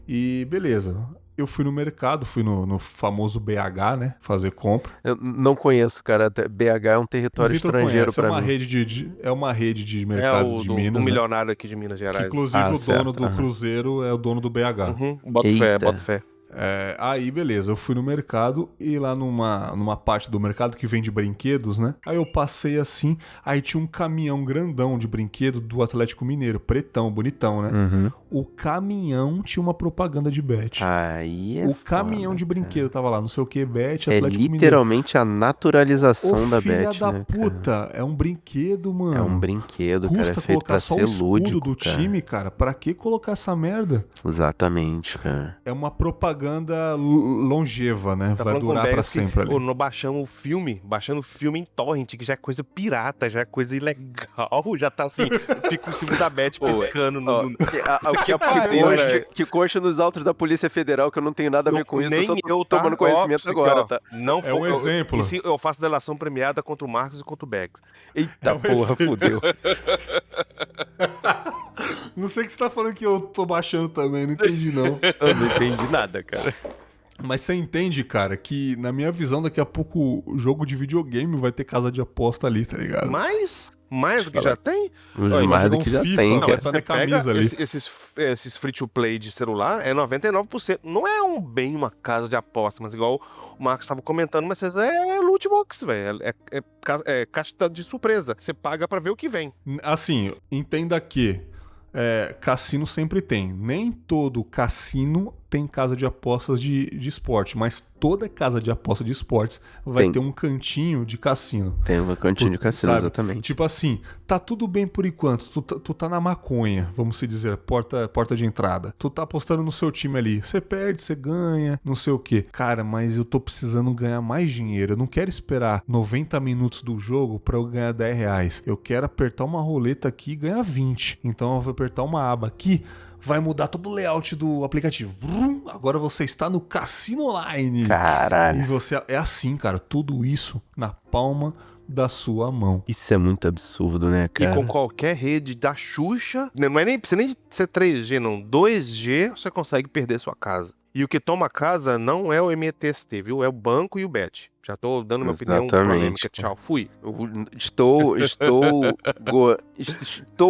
E beleza, eu fui no mercado, fui no famoso BH, né, fazer compra.
Eu não conheço, cara. BH é um território estrangeiro pra mim.
É uma rede de mercados de Minas,
do
né?
milionário aqui de Minas
Que,
Gerais.
inclusive o dono
certo,
do Cruzeiro é o dono do BH.
Bota fé.
Aí, beleza, eu fui no mercado e lá numa parte do mercado que vende brinquedos, né? Aí eu passei assim, aí tinha um caminhão grandão de brinquedo do Atlético Mineiro, pretão, bonitão, né?
Uhum.
O caminhão tinha uma propaganda de bet.
Aí é
O caminhão
foda,
de brinquedo tava lá, não sei o que, bet,
É
Atlético Mineiro.
literalmente a naturalização da
filha
Bet,
da
né,
puta, é um brinquedo, mano.
É um brinquedo, cara, é
Custa
feito
colocar
pra
só
ser
o escudo
lúdico,
do
cara.
time, cara. Pra que colocar essa merda?
Exatamente, cara.
É uma propaganda propaganda longeva, né?
Tá
Vai
falando com
durar pra
Begas que
sempre ali.
nós baixando filme em torrent, que já é coisa pirata, já é coisa ilegal, já tá assim, fica o símbolo da Beth piscando
Ó,
no...
que consta nos autos da Polícia Federal, que eu não tenho nada a ver com isso, eu
Nem
só tô
eu, tá?
tomando
Ó,
conhecimento
isso aqui,
agora,
ó,
tá?
Não
É um exemplo.
E sim, eu faço delação premiada contra o Marcos e contra o Bex.
Eita
um
porra,
exemplo.
fudeu.
Não sei que você tá falando que eu tô baixando também, não entendi não.
Eu não entendi nada, cara.
Mas você entende, cara, que na minha visão daqui a pouco o jogo de videogame vai ter casa de aposta ali, tá ligado?
Mais do que já tem?
Mais do que já tem,
não,
cara.
tá na
Você pega
camisa ali.
esses free-to-play de celular, é 99%. Não é bem uma casa de aposta, mas igual o Marcos estava comentando, mas é loot box, velho. É caixa de surpresa. Você paga pra ver o que vem.
Assim, entenda que cassino sempre tem. Nem todo cassino tem casa de apostas de esporte, mas toda casa de aposta de esportes vai
Tem.
ter um cantinho de cassino.
Tem um cantinho de cassino,
Sabe?
exatamente.
Tipo assim, tá tudo bem por enquanto. Tu tá na maconha, vamos se dizer, porta de entrada. Tu tá apostando no seu time ali. Você perde, você ganha, não sei o quê. Cara, mas eu tô precisando ganhar mais dinheiro. Eu não quero esperar 90 minutos do jogo pra eu ganhar R$10. Eu quero apertar uma roleta aqui e ganhar 20. Então eu vou apertar uma aba aqui. Vai mudar todo o layout do aplicativo. Vrum, agora você está no Cassino Online.
Caralho.
E você é assim, cara. Tudo isso na palma da sua mão.
Isso é muito absurdo, né, cara?
E com qualquer rede da Xuxa, não é nem, precisa nem de ser 3G, não. 2G você consegue perder sua casa. E o que toma casa não é o MTST, viu? É o banco e o Bet. Já tô dando minha opinião
Exatamente.
polêmica. Tchau, fui.
Estou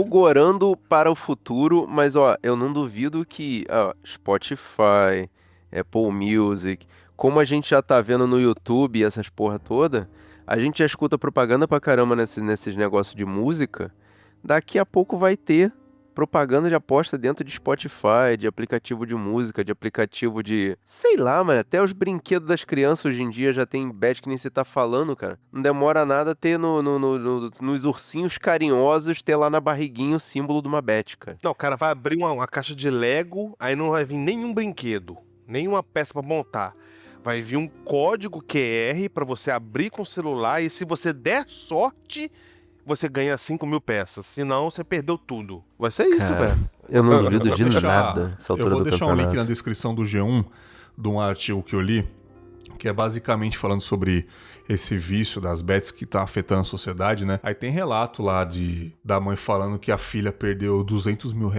gorando para o futuro, mas ó, eu não duvido que Spotify, Apple Music, como a gente já tá vendo no YouTube essas porra toda, a gente já escuta propaganda pra caramba nesses negócios de música. Daqui a pouco vai ter propaganda de aposta dentro de Spotify, de aplicativo de música, de aplicativo de... Sei lá, mano, até os brinquedos das crianças hoje em dia já tem bet que nem você tá falando, cara. Não demora nada ter nos ursinhos carinhosos, ter lá na barriguinha o símbolo de uma bet, cara.
Não, o cara vai abrir uma caixa de Lego, aí não vai vir nenhum brinquedo, nenhuma peça pra montar. Vai vir um código QR pra você abrir com o celular e se você der sorte, você ganha 5.000 peças. Senão, você perdeu tudo. Vai ser isso,
Cara,
velho.
Eu não duvido
vou
de
deixar-
nada essa
Eu
altura
vou
do
deixar um link na
campeonato.
descrição do G1 de um artigo que eu li, que é basicamente falando sobre esse vício das bets que tá afetando a sociedade, né? Aí tem relato lá da mãe falando que a filha perdeu R$200 mil.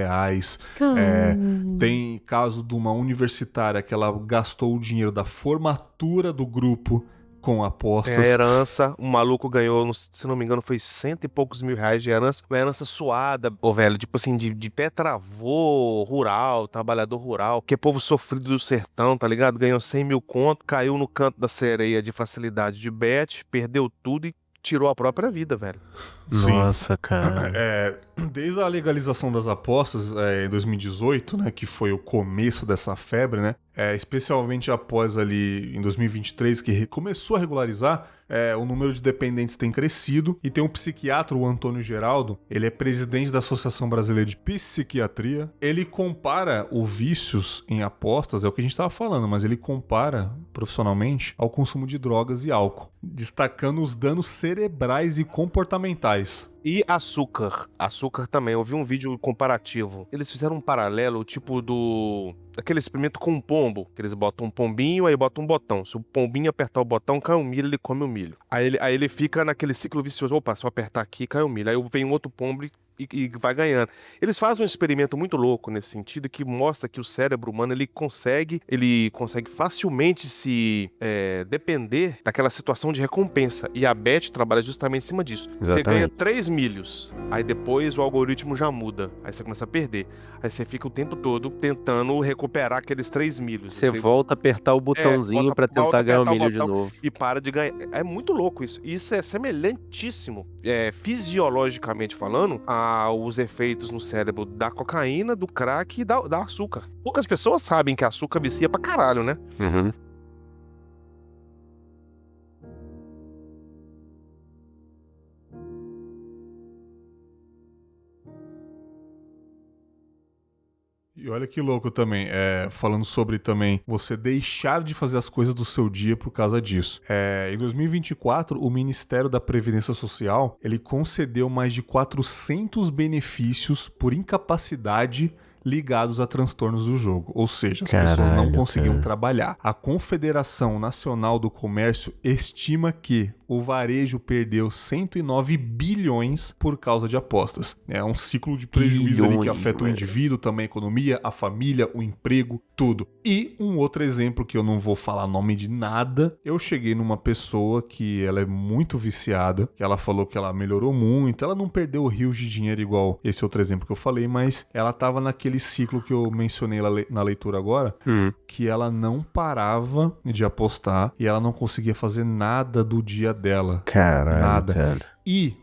Tem caso de uma universitária que ela gastou o dinheiro da formatura do grupo com apostas.
Tem a herança, um maluco ganhou, se não me engano, foi R$100 e poucos mil de herança. Uma herança suada, velho, tipo assim, de tetravô rural, trabalhador rural, que é povo sofrido do sertão, tá ligado? Ganhou 100 mil conto, caiu no canto da sereia de facilidade de bet, perdeu tudo e tirou a própria vida, velho.
Sim.
Nossa, cara.
Desde a legalização das apostas em 2018, né, que foi o começo dessa febre, né, especialmente após ali em 2023, que começou a regularizar, o número de dependentes tem crescido e tem um psiquiatra, o Antônio Geraldo, ele é presidente da Associação Brasileira de Psiquiatria, ele compara os vícios em apostas, é o que a gente estava falando, mas ele compara profissionalmente ao consumo de drogas e álcool, destacando os danos cerebrais e comportamentais.
E açúcar. Açúcar também. Eu vi um vídeo comparativo. Eles fizeram um paralelo, tipo aquele experimento com um pombo. Que eles botam um pombinho, aí botam um botão. Se o pombinho apertar o botão, cai um milho, ele come o milho. Aí ele fica naquele ciclo vicioso. Opa, se eu apertar aqui, cai o milho. Aí vem um outro pombo e vai ganhando. Eles fazem um experimento muito louco nesse sentido, que mostra que o cérebro humano, ele consegue facilmente se depender daquela situação de recompensa. E a Bet trabalha justamente em cima disso. Você
Exatamente.
ganha 3 milhos, aí depois o algoritmo já muda. Aí você começa a perder. Aí você fica o tempo todo tentando recuperar aqueles 3 milhos.
Você volta a apertar o botãozinho pra
volta
tentar
a
ganhar o
apertar o
milho de
botão
novo.
e para de ganhar. É muito louco isso. Isso é semelhantíssimo, fisiologicamente falando, aos efeitos no cérebro da cocaína, do crack e da açúcar. Poucas pessoas sabem que açúcar vicia pra caralho, né?
Uhum.
E E olha que louco também, falando sobre também você deixar de fazer as coisas do seu dia por causa disso. Em 2024, o Ministério da Previdência Social, ele concedeu mais de 400 benefícios por incapacidade ligados a transtornos do jogo. Ou seja, as pessoas não conseguiam trabalhar. A Confederação Nacional do Comércio estima que o varejo perdeu 109 bilhões por causa de apostas. É um ciclo de prejuízo ali que afeta o indivíduo, também a economia, a família, o emprego, tudo. E um outro exemplo que eu não vou falar nome de nada, eu cheguei numa pessoa que ela é muito viciada, que ela falou que ela melhorou muito, ela não perdeu rios de dinheiro igual esse outro exemplo que eu falei, mas ela tava naquele ciclo que eu mencionei na leitura agora, que ela não parava de apostar e ela não conseguia fazer nada do dia dela.
Caralho,
nada.
Cara.
E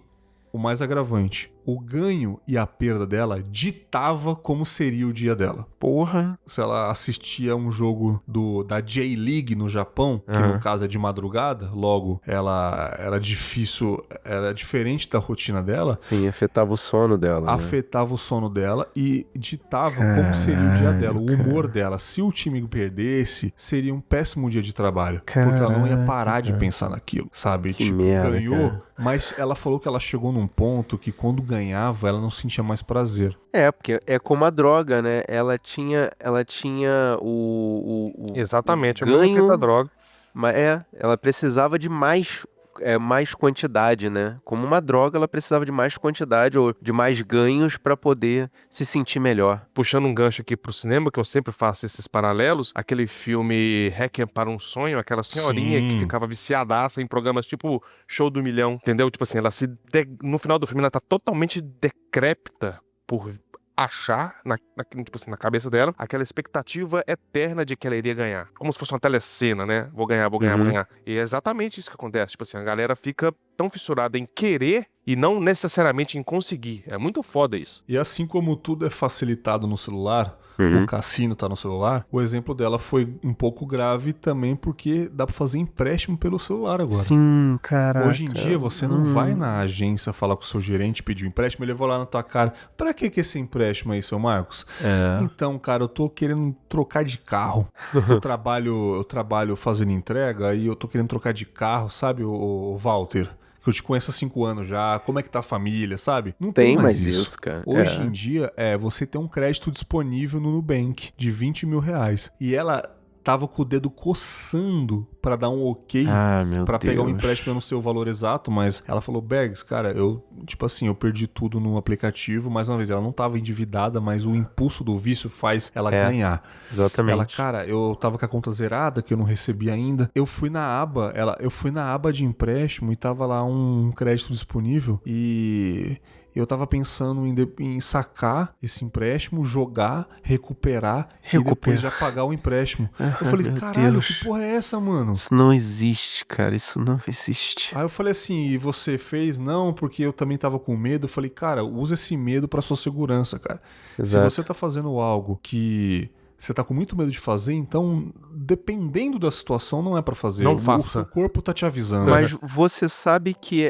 o mais agravante, o ganho e a perda dela ditava como seria o dia dela.
Porra.
Se ela assistia um jogo da J-League no Japão, que no caso é de madrugada, logo ela era difícil, era diferente da rotina dela.
Sim, afetava o sono dela.
Afetava o sono dela e ditava como seria o dia dela, o humor dela. Se o time perdesse, seria um péssimo dia de trabalho. Porque ela não ia parar de pensar naquilo, sabe?
Que merda,
ganhou,
cara.
mas ela falou que ela chegou num ponto que quando ganhava, ela não sentia mais prazer.
Porque é como a droga, né? Ela tinha o
Exatamente,
o
é o mesmo efeito
ganho,
da droga.
mas ela precisava de mais quantidade, né? Como uma droga, ela precisava de mais quantidade ou de mais ganhos para poder se sentir melhor.
Puxando um gancho aqui pro cinema, que eu sempre faço esses paralelos, aquele filme Requiem para um Sonho, aquela senhorinha que ficava viciadaça em programas tipo Show do Milhão, entendeu? Tipo assim, no final do filme ela tá totalmente decrépita por achar tipo assim, na cabeça dela aquela expectativa eterna de que ela iria ganhar. Como se fosse uma telecena, né? Vou ganhar. E é exatamente isso que acontece. Tipo assim, a galera fica tão fissurada em querer e não necessariamente em conseguir. É muito foda isso.
E assim como tudo é facilitado no celular, o cassino tá no celular, o exemplo dela foi um pouco grave também porque dá pra fazer empréstimo pelo celular agora.
Sim, caraca.
Hoje em dia você não vai na agência falar com o seu gerente, pedir um empréstimo, ele vai lá na tua cara. Pra que esse empréstimo aí, seu Marcos? Então, cara, eu tô querendo trocar de carro. Eu trabalho fazendo entrega e eu tô querendo trocar de carro, sabe, o Walter? Que eu te conheço há 5 anos já, como é que tá a família, sabe? Não tem mais isso,
cara.
Hoje em dia, você tem um crédito disponível no Nubank de 20 mil reais. E ela tava com o dedo coçando pra dar um ok pra pegar um empréstimo. Eu não sei o valor exato, mas ela falou, Bergs, cara, eu perdi tudo no aplicativo. Mais uma vez, ela não tava endividada, mas o impulso do vício faz ela ganhar.
Exatamente.
Ela, cara, eu tava com a conta zerada, que eu não recebi ainda. Eu fui na aba de empréstimo e tava lá um crédito disponível e eu tava pensando em sacar esse empréstimo, jogar, recuperar e depois já pagar o empréstimo. Eu falei, caralho, que porra é essa, mano?
Isso não existe, cara, isso não existe.
Aí eu falei assim, e você fez? Não, porque eu também tava com medo. Eu falei, cara, usa esse medo pra sua segurança, cara.
Exato.
Se você tá fazendo algo que você tá com muito medo de fazer, então, dependendo da situação, não é pra fazer.
Não faça.
O seu corpo tá te avisando.
Mas você sabe que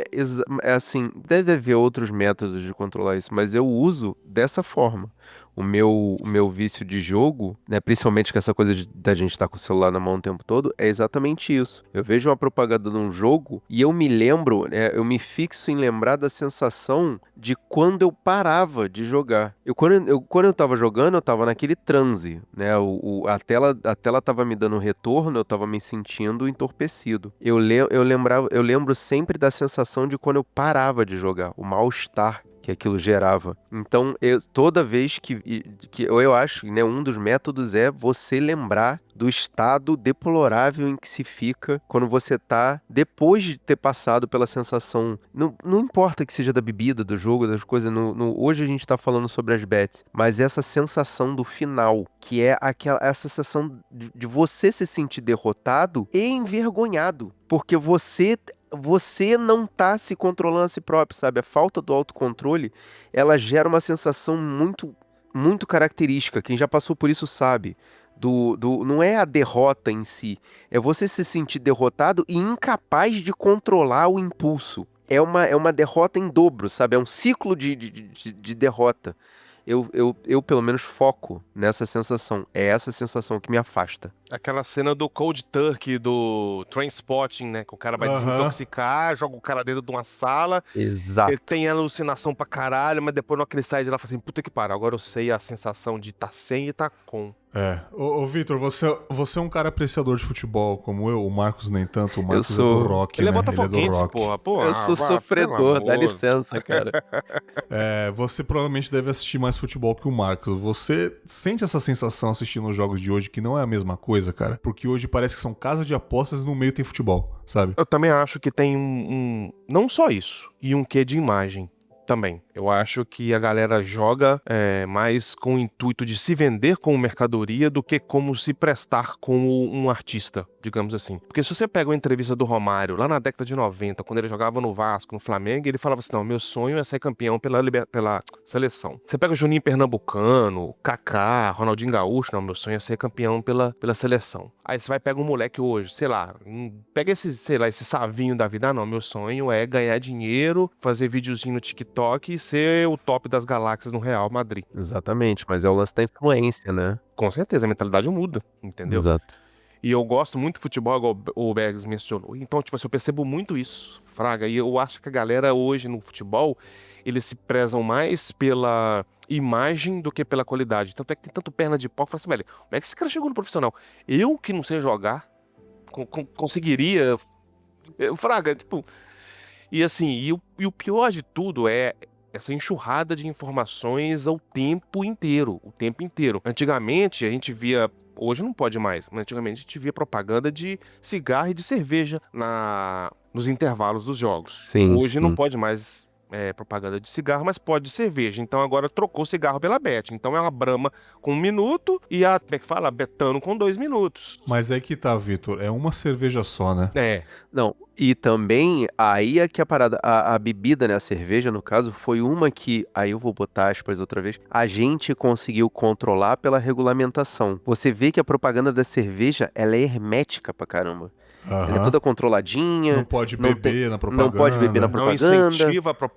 é assim, deve haver outros métodos de controlar isso, mas eu uso dessa forma. O meu vício de jogo, né, principalmente com essa coisa da gente estar com o celular na mão o tempo todo, é exatamente isso. Eu vejo uma propaganda de um jogo e eu me lembro, eu me fixo em lembrar da sensação de quando eu parava de jogar. Quando eu tava jogando, eu tava naquele transe, né? A tela tava me dando retorno, eu tava me sentindo entorpecido. Eu lembro sempre da sensação de quando eu parava de jogar, o mal-estar que aquilo gerava. Então, toda vez que eu acho, né, um dos métodos é você lembrar do estado deplorável em que se fica quando você tá, depois de ter passado pela sensação, não importa que seja da bebida, do jogo, das coisas, hoje a gente tá falando sobre as bets, mas essa sensação do final, que é essa sensação de você se sentir derrotado e envergonhado, porque você não tá se controlando a si próprio, sabe? A falta do autocontrole, ela gera uma sensação muito, muito característica. Quem já passou por isso sabe. Não é a derrota em si, é você se sentir derrotado e incapaz de controlar o impulso. É uma derrota em dobro, sabe? É um ciclo de derrota. eu pelo menos foco nessa sensação. É essa sensação que me afasta.
Aquela cena do Cold Turkey, do Trainspotting, né? Que o cara vai desintoxicar, joga o cara dentro de uma sala.
Exato.
Ele tem alucinação pra caralho, mas depois na hora que ele sai de lá, fala assim, puta que pariu, agora eu sei a sensação de tá sem e tá com.
Ô Vitor, você é um cara apreciador de futebol como eu, o Marcos nem tanto, o Marcos
Eu sou.
é do rock,
Ele é
né?
botafoguense,
do rock.
porra.
Eu sou
Pelo
sofredor, dá
amor.
licença, cara.
Você provavelmente deve assistir mais futebol que o Marcos. Você sente essa sensação assistindo os jogos de hoje que não é a mesma coisa, cara? Porque hoje parece que são casas de apostas e no meio tem futebol, sabe?
Eu também acho que tem não só isso, e um quê de imagem também. Eu acho que a galera joga mais com o intuito de se vender como mercadoria do que como se prestar como um artista, digamos assim. Porque se você pega uma entrevista do Romário, lá na década de 90, quando ele jogava no Vasco, no Flamengo, ele falava assim, não, meu sonho é ser campeão pela seleção. Você pega o Juninho Pernambucano, Kaká, Ronaldinho Gaúcho, não, meu sonho é ser campeão pela seleção. Aí você vai pegar um moleque hoje, sei lá, pega esse savinho da vida, não, meu sonho é ganhar dinheiro, fazer videozinho no TikTok e ser o top das galáxias no Real Madrid.
Exatamente, mas é o lance da influência, né?
Com certeza, a mentalidade muda, entendeu?
Exato.
E eu gosto muito de futebol, igual o Bergs mencionou. Então, tipo assim, eu percebo muito isso, Fraga. E eu acho que a galera hoje no futebol, eles se prezam mais pela imagem do que pela qualidade. Tanto é que tem tanto perna de pau que fala assim, velho, como é que esse cara chegou no profissional? Eu que não sei jogar, conseguiria... Fraga, tipo... E assim, e o pior de tudo é essa enxurrada de informações o tempo inteiro. Antigamente, a gente via... Hoje não pode mais, mas antigamente a gente via propaganda de cigarro e de cerveja nos intervalos dos jogos.
Sim,
Hoje não
sim.
pode mais propaganda de cigarro, mas pode de cerveja. Então agora trocou o cigarro pela Bet. Então é uma Brahma com 1 minuto e a, como é que fala? A Betano com 2 minutos.
Mas é que tá, Vitor, é uma cerveja só, né?
Não, e também, aí é que a parada, a bebida, né, a cerveja, no caso, foi uma que, aí eu vou botar aspas outra vez, a gente conseguiu controlar pela regulamentação. Você vê que a propaganda da cerveja, ela é hermética pra caramba. Ela é toda controladinha.
Não pode beber na propaganda.
Não pode beber na propaganda.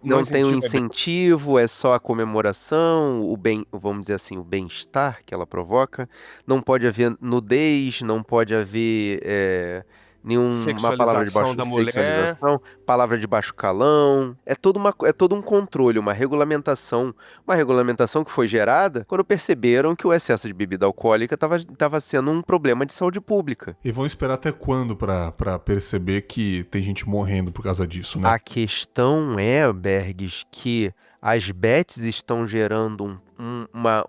Não
tem um
incentiva
incentivo, é só a comemoração, vamos dizer assim, o bem-estar que ela provoca. Não pode haver nudez, não pode haver nenhuma palavra de baixo
sexualização da mulher.
sexualização, palavra de baixo calão. É todo um controle, uma regulamentação. Uma regulamentação que foi gerada quando perceberam que o excesso de bebida alcoólica estava sendo um problema de saúde pública.
E vão esperar até quando pra perceber que tem gente morrendo por causa disso, né?
A questão é, Bergs, que as bets estão gerando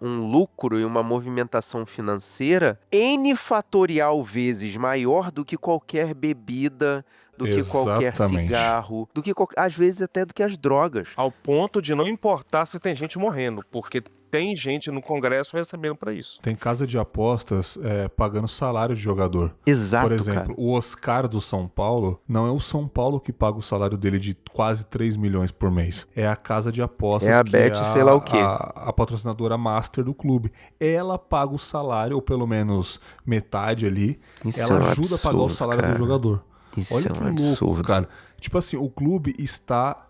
um lucro e uma movimentação financeira N-fatorial vezes maior do que qualquer bebida, do que qualquer cigarro, às vezes até do que as drogas.
Ao ponto de não importar se tem gente morrendo, porque tem gente no Congresso recebendo pra isso.
Tem casa de apostas pagando salário de jogador.
Exato,
por exemplo,
cara.
O Oscar do São Paulo, não é o São Paulo que paga o salário dele de quase 3 milhões por mês. É a casa de apostas
a Bet, sei lá o quê.
A patrocinadora master do clube. Ela paga o salário, ou pelo menos metade ali.
Isso
ela
é
ajuda a pagar o salário do jogador.
Isso
Olha
é
que
um absurdo,
louco, cara. Tipo assim, o clube está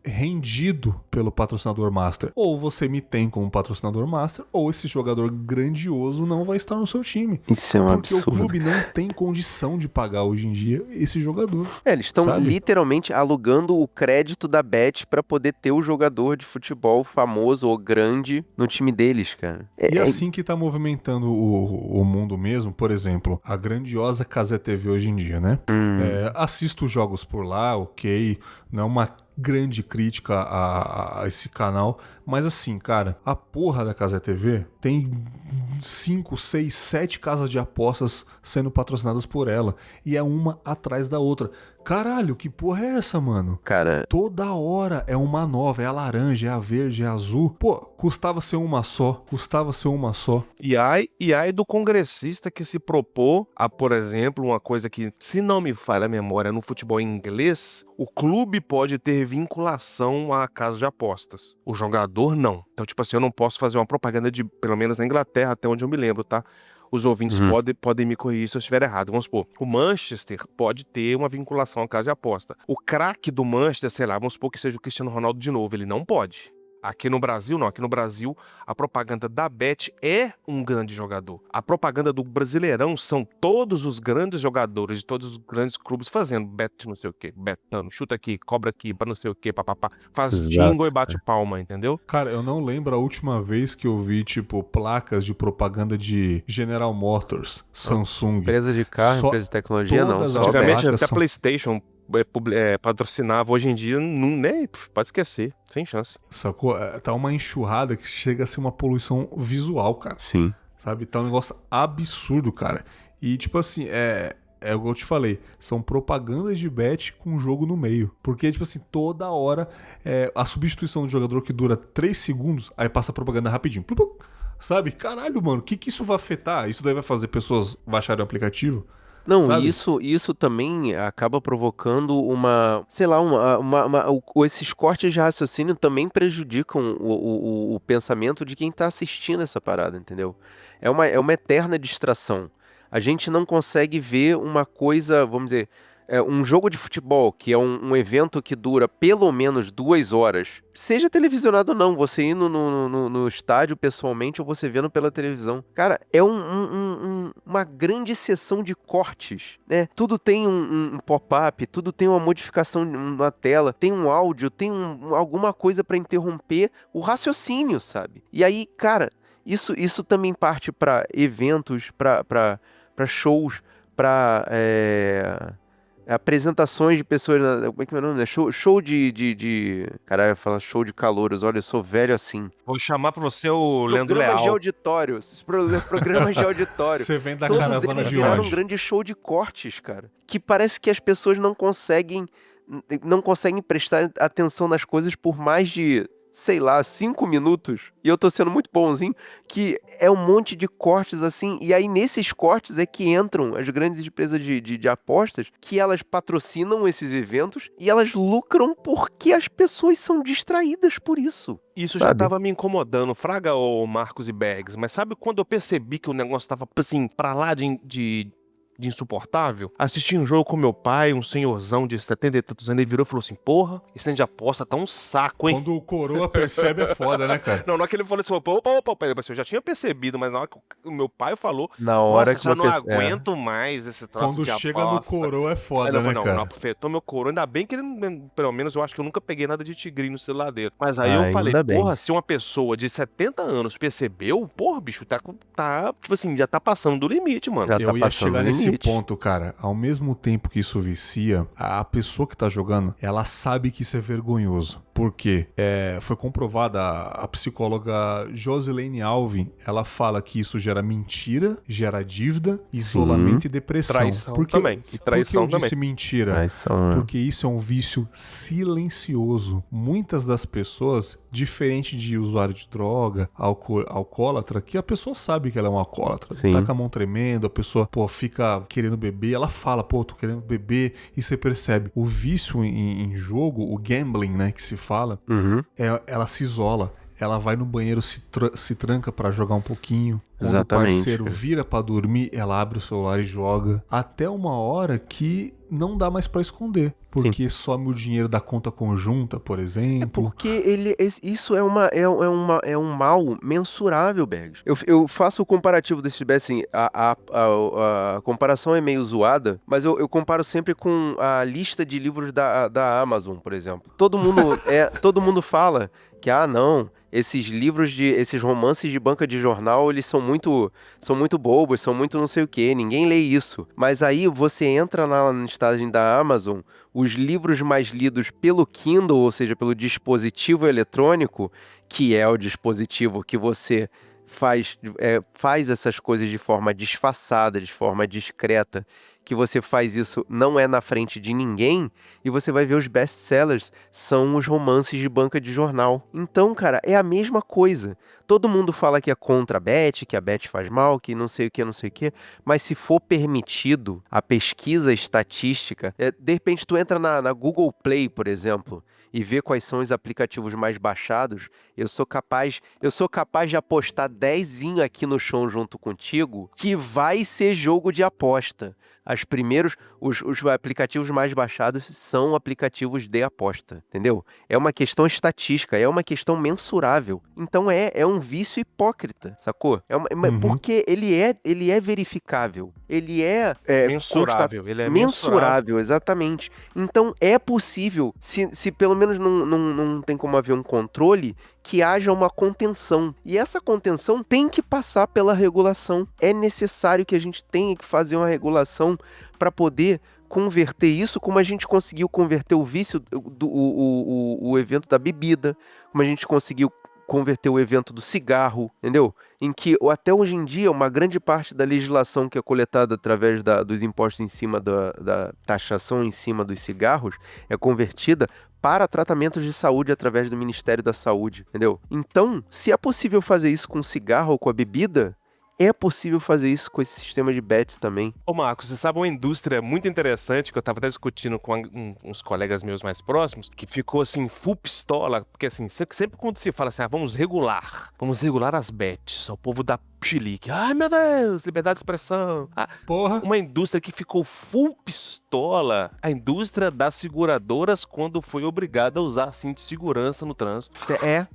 rendido pelo patrocinador master. Ou você me tem como patrocinador master, ou esse jogador grandioso não vai estar no seu time.
Isso é um absurdo.
Porque o clube não tem condição de pagar hoje em dia esse jogador.
Eles estão
sabe?
literalmente alugando o crédito da Bet para poder ter o jogador de futebol famoso ou grande no time deles, cara.
E assim que tá movimentando o mundo mesmo, por exemplo, a grandiosa Cazé TV hoje em dia, né? Assisto jogos por lá, ok, não é uma grande crítica a esse canal, mas assim, cara, a porra da Cazé TV tem 5, 6, 7 casas de apostas sendo patrocinadas por ela, e é uma atrás da outra. Caralho, que porra é essa, mano?
Cara,
toda hora é uma nova, é a laranja, é a verde, é a azul. Pô, custava ser uma só.
E ai do congressista que se propôs a, por exemplo, uma coisa que, se não me falha a memória, no futebol inglês, o clube pode ter vinculação à casa de apostas. O jogador não. Então, tipo assim, eu não posso fazer uma propaganda de, pelo menos na Inglaterra, até onde eu me lembro, tá? Os ouvintes podem me corrigir se eu estiver errado. Vamos supor, o Manchester pode ter uma vinculação à casa de aposta. O craque do Manchester, sei lá, vamos supor que seja o Cristiano Ronaldo de novo, ele não pode. Aqui no Brasil, não. Aqui no Brasil, a propaganda da Bet é um grande jogador. A propaganda do Brasileirão são todos os grandes jogadores de todos os grandes clubes fazendo bet não sei o quê, betando, chuta aqui, cobra aqui, pra não sei o quê, papapá. Faz
Exato,
jingle e bate palma, entendeu?
Cara, eu não lembro a última vez que eu vi, tipo, placas de propaganda de General Motors, Samsung.
Empresa de carro,
Só
empresa de tecnologia, não.
todas
Só
as
Antigamente
placas
até a
são-
PlayStation patrocinava. Hoje em dia, não, nem, pode esquecer. Sem chance.
Sacou? Tá uma enxurrada que chega a ser uma poluição visual, cara.
Sim.
Sabe? Tá um negócio absurdo, cara. E, tipo assim, é o que eu te falei. São propagandas de bet com jogo no meio. Porque, tipo assim, toda hora a substituição do jogador que dura 3 segundos, aí passa a propaganda rapidinho. Plup, plup. Sabe? Caralho, mano, o que isso vai afetar? Isso daí vai fazer pessoas baixarem o aplicativo?
Não,
Sabe?
isso também acaba provocando sei lá, esses cortes de raciocínio também prejudicam o pensamento de quem tá assistindo essa parada, entendeu? É uma eterna distração. A gente não consegue ver uma coisa, vamos dizer, um jogo de futebol, que é um evento que dura pelo menos 2 horas, seja televisionado ou não, você indo no estádio pessoalmente ou você vendo pela televisão. Cara, é uma grande sessão de cortes, né? Tudo tem um pop-up, tudo tem uma modificação na tela, tem um áudio, tem alguma coisa pra interromper o raciocínio, sabe? E aí, cara, isso também parte pra eventos, pra shows, pra apresentações de pessoas. Como é que é o nome? Show de. Caralho, fala show de calouros. Olha, eu sou velho assim.
Vou chamar pra você o Leandro
Programas de
Leal.
auditório. Esses programas de auditório.
Você vem da
Todos
caravana
eles
de
viraram um
onde?
grande show de cortes, cara. Que parece que as pessoas não conseguem prestar atenção nas coisas por mais de, sei lá, 5 minutos. E eu tô sendo muito bonzinho, que é um monte de cortes assim. E aí nesses cortes é que entram as grandes empresas de apostas, que elas patrocinam esses eventos e elas lucram porque as pessoas são distraídas por isso.
Isso já
Sabe?
tava me incomodando, Fraga ou Marcos e Bags, mas sabe quando eu percebi que o negócio tava, assim, pra lá de insuportável? Assisti um jogo com meu pai, um senhorzão de 70 e tantos anos, ele virou e falou assim, porra, esse trem de aposta tá um saco, hein?
Quando o coroa percebe é foda, né, cara?
Não, na hora que ele falou, ele falou, opa, peraí, eu já tinha percebido, mas na hora que o meu pai falou,
Na hora
nossa,
que
já
uma
não
pessoa...
aguento mais esse troço
Quando
de
chega no
aposta.
coroa é
Aí
foda,
ele
né,
falou,
cara?
não, afetou meu coroa. Ainda bem que ele, pelo menos, eu acho que eu nunca peguei nada de tigrinho no celular dele. Mas aí eu falei,
Ainda bem.
porra, se uma pessoa de 70 anos percebeu, porra, bicho, tá, tipo assim, já tá passando do limite, mano.
Já tá
Eu ia
passando
chegar
o
nesse
limite.
ponto, cara. Ao mesmo tempo que isso vicia, a pessoa que tá jogando, ela sabe que isso é vergonhoso. Por quê? Foi comprovada, a psicóloga Josilene Alvin, ela fala que isso gera mentira, gera dívida, isolamento e depressão.
Traição
Por que-
também. E traição
Por que eu disse
também.
mentira?
Traição, né?
Porque isso é um vício silencioso. Muitas das pessoas, diferente de usuário de droga, alcoólatra, que a pessoa sabe que ela é um alcoólatra.
Sim.
Tá com a mão tremendo, a pessoa, fica querendo beber, ela fala, tô querendo beber, e você percebe. O vício em jogo, o gambling, né, que se fala,
Uhum.
ela se isola. Ela vai no banheiro, se tranca pra jogar um pouquinho. Quando
Exatamente.
o parceiro vira pra dormir, ela abre o celular e joga. Até uma hora que não dá mais pra esconder. Porque some o dinheiro da conta conjunta, por exemplo.
Porque isso é um mal mensurável, Bergs. Eu faço o comparativo desse assim, a comparação é meio zoada, mas eu comparo sempre com a lista de livros da Amazon, por exemplo. Todo mundo fala que, não, esses romances de banca de jornal, eles são muito bobos, são muito não sei o quê, ninguém lê isso. Mas aí você entra na listagem da Amazon, os livros mais lidos pelo Kindle, ou seja, pelo dispositivo eletrônico, que é o dispositivo que você faz essas coisas de forma disfarçada, de forma discreta, que você faz isso não é na frente de ninguém, e você vai ver os best-sellers são os romances de banca de jornal. Então, cara, é a mesma coisa. Todo mundo fala que é contra a Bet, que a Bet faz mal, que não sei o que, mas se for permitido a pesquisa estatística, de repente tu entra na Google Play, por exemplo, e vê quais são os aplicativos mais baixados, eu sou capaz de apostar 10zinho aqui no chão junto contigo, que vai ser jogo de aposta. os aplicativos mais baixados são aplicativos de aposta, entendeu? É uma questão estatística, é uma questão mensurável. Então é um vício hipócrita, sacou? Porque ele é verificável, ele é
mensurável, ele é
mensurável, exatamente. Então é possível, se pelo menos não tem como haver um controle, que haja uma contenção. E essa contenção tem que passar pela regulação. É necessário que a gente tenha que fazer uma regulação para poder converter isso, como a gente conseguiu converter o vício, o evento da bebida, como a gente conseguiu converter o evento do cigarro, entendeu? Em que até hoje em dia uma grande parte da legislação que é coletada através dos impostos em cima da taxação em cima dos cigarros é convertida para tratamentos de saúde através do Ministério da Saúde, entendeu? Então, se é possível fazer isso com cigarro ou com a bebida, é possível fazer isso com esse sistema de bets também.
Ô Marcos, você sabe uma indústria muito interessante que eu tava até discutindo com uns colegas meus mais próximos, que ficou assim, full pistola, porque assim, sempre quando se fala assim, vamos regular as bets, o povo dá chilique, ai meu Deus, liberdade de expressão.
Porra.
Uma indústria que ficou full pistola, a indústria das seguradoras quando foi obrigada a usar cinto de segurança no trânsito.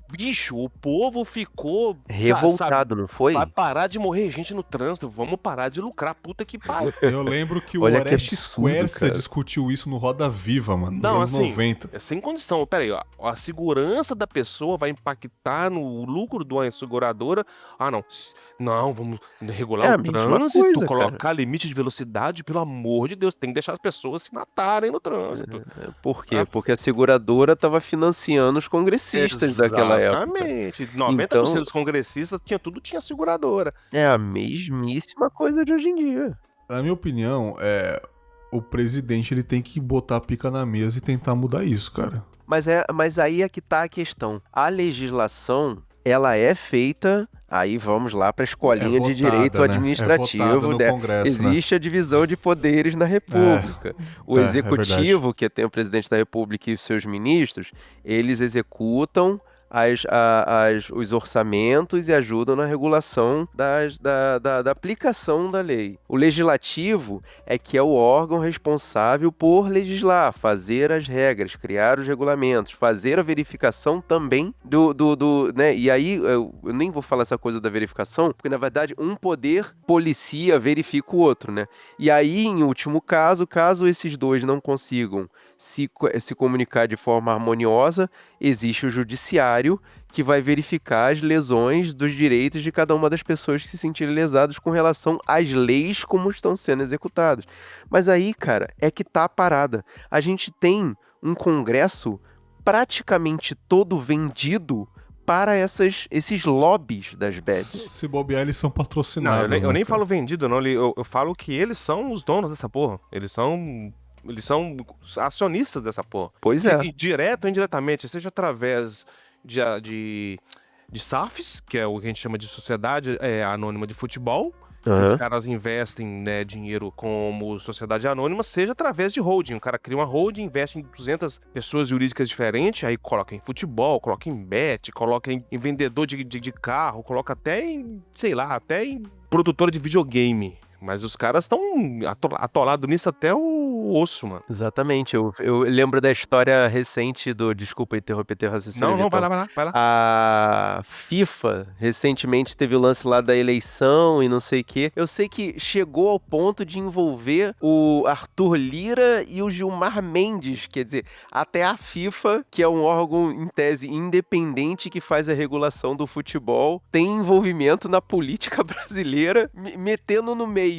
Bicho, o povo ficou
revoltado, não foi?
Vai parar de morrer gente no trânsito, vamos parar de lucrar, puta que pariu.
Eu lembro que o Orestes Quercia discutiu isso no Roda Viva, mano, nos anos 90.
É sem condição. Pera aí, ó, a segurança da pessoa vai impactar no lucro de uma seguradora. Não, vamos regular o trânsito, colocar limite de velocidade, pelo amor de Deus, tem que deixar as pessoas se matarem no trânsito.
Por quê? Porque a seguradora estava financiando os congressistas daquela época.
Exatamente. 90% dos congressistas tinha seguradora.
É a mesmíssima coisa de hoje em dia.
Na minha opinião, o presidente ele tem que botar a pica na mesa e tentar mudar isso, cara.
Mas aí é que tá a questão. A legislação, ela é feita... Aí vamos lá para a escolinha de direito administrativo.
No Congresso,
existe a divisão de poderes na República. O executivo, que tem o presidente da República e os seus ministros, eles executam os orçamentos e ajudam na regulação da aplicação da lei. O legislativo é que é o órgão responsável por legislar, fazer as regras, criar os regulamentos, fazer a verificação também né? E aí, eu nem vou falar essa coisa da verificação, porque na verdade um poder policia, verifica o outro, né? E aí, em último caso esses dois não consigam se comunicar de forma harmoniosa, existe o judiciário que vai verificar as lesões dos direitos de cada uma das pessoas que se sentirem lesadas com relação às leis como estão sendo executadas. Mas aí, cara, é que tá a parada. A gente tem um Congresso praticamente todo vendido para esses lobbies das bets.
Se bobear, eles são patrocinados.
Não, eu nem falo vendido, não. Eu falo que eles são os donos dessa porra. Eles são acionistas dessa porra.
Pois é.
Direto ou indiretamente, seja através de SAFs, que é o que a gente chama de Sociedade Anônima de Futebol. Os caras investem, né, dinheiro como sociedade anônima, seja através de holding. O cara cria uma holding, investe em 200 pessoas jurídicas diferentes, aí coloca em futebol, coloca em bet, coloca em vendedor de carro, coloca até em, sei lá, até em produtora de videogame. Mas os caras estão atolados nisso até o osso, mano.
Exatamente. Eu lembro da história recente do... Desculpa interromper teu raciocínio.
Não, vai lá.
A FIFA recentemente teve o lance lá da eleição e não sei o quê. Eu sei que chegou ao ponto de envolver o Arthur Lira e o Gilmar Mendes. Quer dizer, até a FIFA, que é um órgão, em tese, independente que faz a regulação do futebol, tem envolvimento na política brasileira, metendo no meio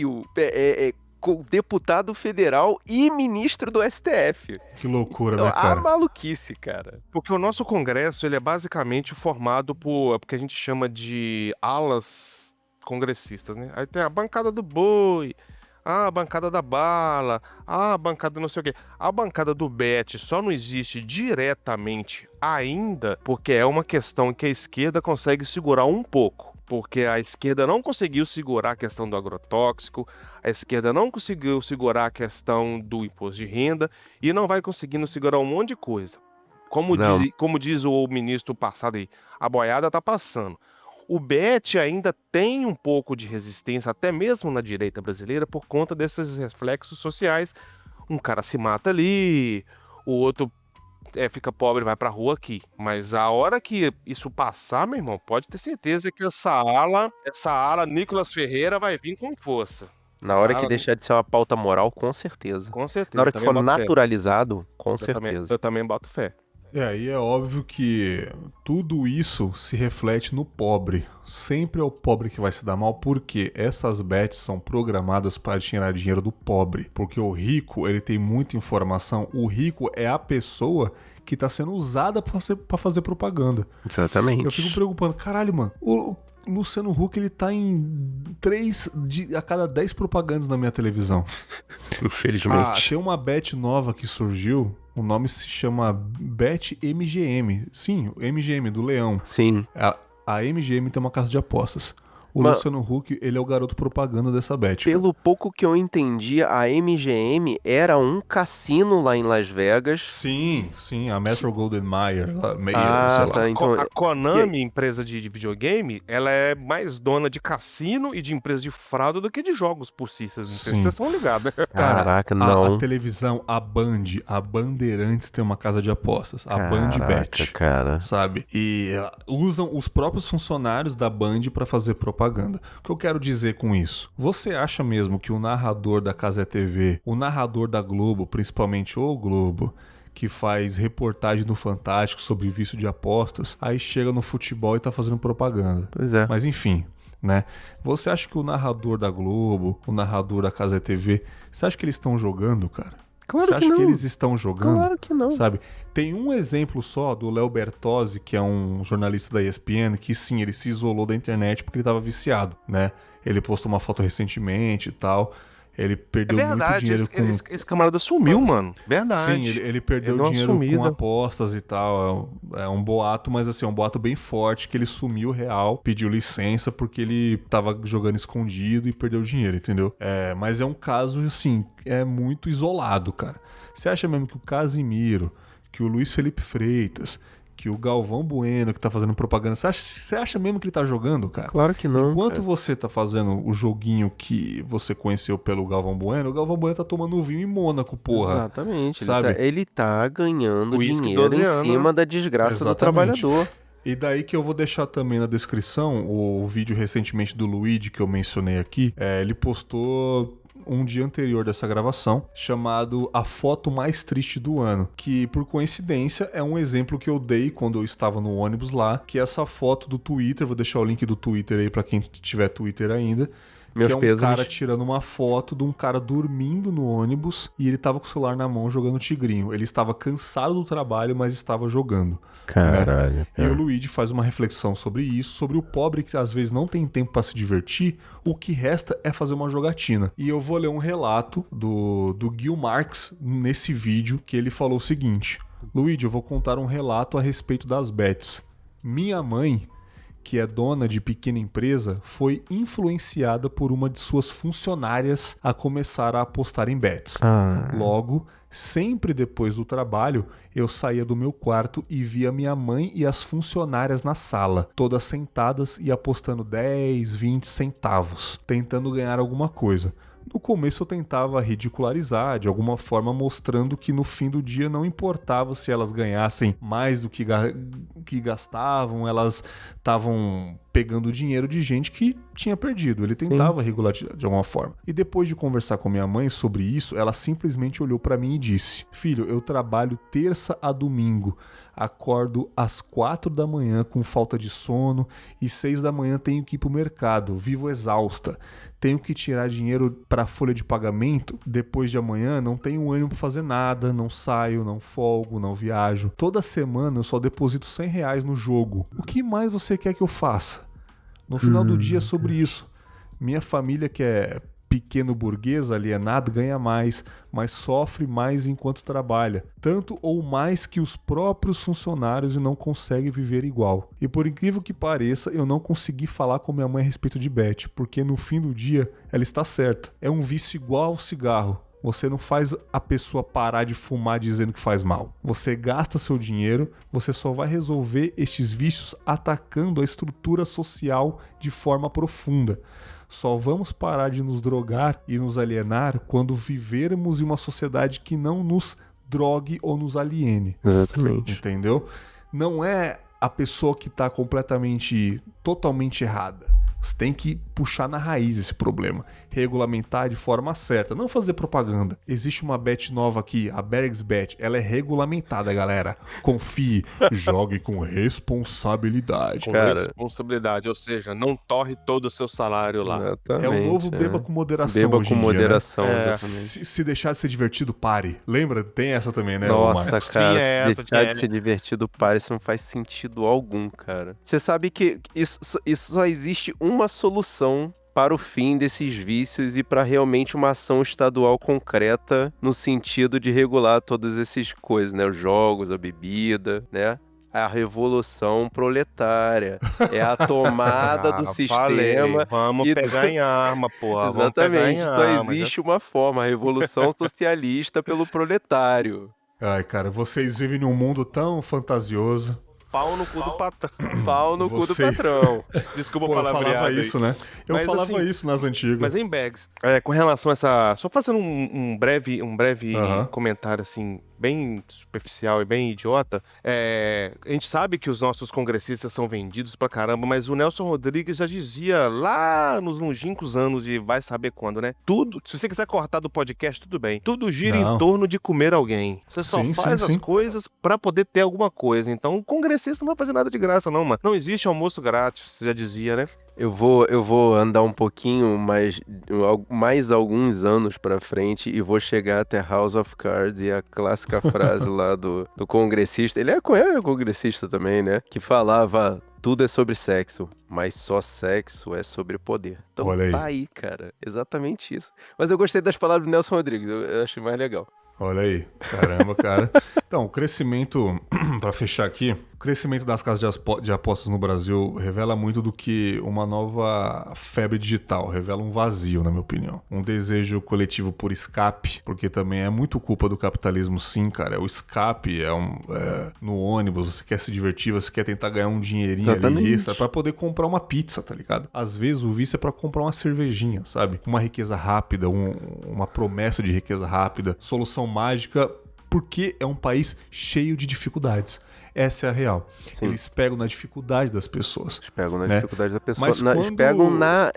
deputado federal e ministro do STF.
Que loucura, né, cara?
Maluquice, cara.
Porque o nosso Congresso, ele é basicamente formado por que a gente chama de alas congressistas, né? Aí tem a bancada do boi, a bancada da bala, a bancada não sei o quê. A bancada do bet só não existe diretamente ainda porque é uma questão que a esquerda consegue segurar um pouco. Porque a esquerda não conseguiu segurar a questão do agrotóxico, a esquerda não conseguiu segurar a questão do imposto de renda e não vai conseguindo segurar um monte de coisa. Como diz o ministro passado aí, a boiada tá passando. O bet ainda tem um pouco de resistência, até mesmo na direita brasileira, por conta desses reflexos sociais. Um cara se mata ali, o outro fica pobre e vai pra rua aqui. Mas a hora que isso passar, meu irmão, pode ter certeza que essa ala Nicolas Ferreira vai vir com força.
Na hora que deixar de ser uma pauta moral, com certeza.
Com certeza.
Na hora que for naturalizado, com certeza.
Eu também boto fé.
Aí é óbvio que tudo isso se reflete no pobre. Sempre é o pobre que vai se dar mal, porque essas bets são programadas para tirar dinheiro do pobre. Porque o rico, ele tem muita informação. O rico é a pessoa que está sendo usada para fazer propaganda.
Exatamente.
Eu fico preocupando. Caralho, mano, o Luciano Huck, ele tá em 3 a cada 10 propagandas na minha televisão.
Infelizmente.
Tem uma bet nova que surgiu. O nome se chama Bet MGM. Sim, o MGM, do Leão.
Sim.
A MGM tem uma casa de apostas. O Luciano Huck, ele é o garoto propaganda dessa bet.
Pelo pouco que eu entendi, a MGM era um cassino lá em Las Vegas.
Sim, a Metro Golden Mayer, sei
tá,
lá.
então...
A Konami, empresa de videogame, ela é mais dona de cassino e de empresa de fraude do que de jogos por si. Não sei se vocês estão ligados.
Caraca, não.
A televisão, a Bandeirantes tem uma casa de apostas. A Band Bet.
Cara.
Sabe? E usam os próprios funcionários da Band pra fazer propaganda. O que eu quero dizer com isso? Você acha mesmo que o narrador da Cazé TV, o narrador da Globo, principalmente o Globo, que faz reportagem no Fantástico sobre vício de apostas, aí chega no futebol e tá fazendo propaganda?
Pois é.
Mas enfim, né? Você acha que o narrador da Globo, o narrador da Cazé TV, você acha que eles estão jogando, cara?
Claro
Você
que
acha
não.
que eles estão jogando?
Claro que não.
Sabe? Tem um exemplo só do Léo Bertozzi, que é um jornalista da ESPN, que sim, ele se isolou da internet porque ele estava viciado, né? Ele postou uma foto recentemente e tal. Ele perdeu muito dinheiro com...
Esse camarada sumiu, mano. Verdade.
Sim, ele perdeu dinheiro com apostas e tal. É um boato, mas assim, é um boato bem forte que ele sumiu real, pediu licença porque ele tava jogando escondido e perdeu dinheiro, entendeu? Mas é um caso, assim, muito isolado, cara. Você acha mesmo que o Casimiro, que o Luiz Felipe Freitas, que o Galvão Bueno que tá fazendo propaganda, você acha mesmo que ele tá jogando, cara?
Claro que não.
Enquanto você tá fazendo o joguinho que você conheceu pelo Galvão Bueno, o Galvão Bueno tá tomando vinho em Mônaco, porra.
Exatamente.
Sabe?
Ele tá ganhando
Whisky
dinheiro em cima da desgraça do trabalhador.
E daí que eu vou deixar também na descrição o vídeo recentemente do Luigi que eu mencionei aqui. Ele postou um dia anterior dessa gravação, chamado A Foto Mais Triste do Ano, que por coincidência é um exemplo que eu dei quando eu estava no ônibus lá, que é essa foto do Twitter, vou deixar o link do Twitter aí pra quem tiver Twitter ainda,
Meus
que é um
pêsames.
cara tirando uma foto de um cara dormindo no ônibus e ele tava com o celular na mão jogando tigrinho. Ele estava cansado do trabalho, mas estava jogando.
Caralho.
Né? E o Luigi faz uma reflexão sobre isso, sobre o pobre que às vezes não tem tempo para se divertir, o que resta é fazer uma jogatina. E eu vou ler um relato do Gil Marx nesse vídeo, que ele falou o seguinte: Luigi, eu vou contar um relato a respeito das bets. Minha mãe, que é dona de pequena empresa, foi influenciada por uma de suas funcionárias a começar a apostar em bets. Logo, sempre depois do trabalho, eu saía do meu quarto e via minha mãe e as funcionárias na sala, todas sentadas e apostando 10, 20 centavos, tentando ganhar alguma coisa. No começo eu tentava ridicularizar, de alguma forma mostrando que no fim do dia não importava se elas ganhassem mais do que gastavam, elas estavam pegando dinheiro de gente que tinha perdido. Ele tentava regularizar de alguma forma. E depois de conversar com minha mãe sobre isso, ela simplesmente olhou pra mim e disse: Filho, eu trabalho terça a domingo. Acordo às 4 da manhã com falta de sono e 6 da manhã tenho que ir pro mercado, vivo exausta. Tenho que tirar dinheiro para folha de pagamento. Depois de amanhã não tenho ânimo para fazer nada, não saio, não folgo, não viajo. Toda semana eu só deposito R$100 no jogo. O que mais você quer que eu faça? No final do dia é sobre isso. Minha família, que é pequeno burguês, alienado, ganha mais, mas sofre mais enquanto trabalha, tanto ou mais que os próprios funcionários, e não consegue viver igual. E por incrível que pareça, eu não consegui falar com minha mãe a respeito de bet, porque no fim do dia ela está certa. É um vício igual ao cigarro. você não faz a pessoa parar de fumar dizendo que faz mal. Você gasta seu dinheiro, você só vai resolver estes vícios atacando a estrutura social de forma profunda. Só vamos parar de nos drogar e nos alienar quando vivermos em uma sociedade que não nos drogue ou nos aliene.
Exatamente.
Entendeu? Não é a pessoa que está totalmente errada. Você tem que puxar na raiz esse problema. Regulamentar de forma certa. Não fazer propaganda. Existe uma bet nova aqui, a Bergs Bet. Ela é regulamentada, galera. Confie. Jogue com responsabilidade.
Com responsabilidade, ou seja, não torre todo o seu salário lá.
Exatamente,
É o novo beba com moderação.
Beba
hoje
com
em dia,
moderação,
né?
exatamente.
Se deixar de ser divertido, pare. Lembra? Tem essa também, né?
Nossa,
Marcos?
cara,
Tinha essa,
deixar
tinha
de ser divertido, para, isso não faz sentido algum, cara. Você sabe que isso só existe uma solução para o fim desses vícios e para realmente uma ação estadual concreta no sentido de regular todas essas coisas, né? Os jogos, a bebida, né? A revolução proletária. É a tomada do sistema.
Vamos
e
pegar em arma, porra. Vamos pegar
Exatamente,
em
só
arma.
existe uma forma, a revolução socialista pelo proletário.
Ai, cara, vocês vivem num mundo tão fantasioso.
Pau no cu do patrão.
Pau no cu do
Você-
patrão.
Desculpa
Pô,
a
eu
palavreada
falava
aí.
isso, né? Eu
Mas,
falava
assim,
isso nas antigas.
Mas em Bags, com relação a essa... Só fazendo um breve
Aham.
comentário, assim, bem superficial e bem idiota. A gente sabe que os nossos congressistas são vendidos pra caramba, mas o Nelson Rodrigues já dizia lá nos longínquos anos de vai saber quando, né? Tudo, se você quiser cortar do podcast, tudo bem. Tudo gira
Não.
em torno de comer alguém. Você só
Sim,
faz
sim,
as
sim.
coisas pra poder ter alguma coisa. Então, o congressista não vai fazer nada de graça, não, mano. Não existe almoço grátis, você já dizia, né?
Eu vou andar um pouquinho mais alguns anos pra frente e vou chegar até House of Cards e a clássica frase lá do congressista. Ele é congressista também, né? Que falava: tudo é sobre sexo, mas só sexo é sobre poder. Então
Olha aí.
tá aí, cara. Exatamente isso. Mas eu gostei das palavras do Nelson Rodrigues, eu achei mais legal.
Olha aí, caramba, cara. Então, o crescimento, pra fechar aqui, o crescimento das casas de apostas no Brasil revela muito do que uma nova febre digital, revela um vazio, na minha opinião. Um desejo coletivo por escape, porque também é muito culpa do capitalismo, sim, cara. O escape no ônibus, você quer se divertir, você quer tentar ganhar um dinheirinho
Exatamente.
ali extra pra poder comprar uma pizza, tá ligado? Às vezes o vício é pra comprar uma cervejinha, sabe? Uma riqueza rápida, uma promessa de riqueza rápida, solução mágica, porque é um país cheio de dificuldades. Essa é a real.
Sim.
Eles pegam na dificuldade das pessoas.
Eles pegam na
né?
dificuldade da pessoa.
Mas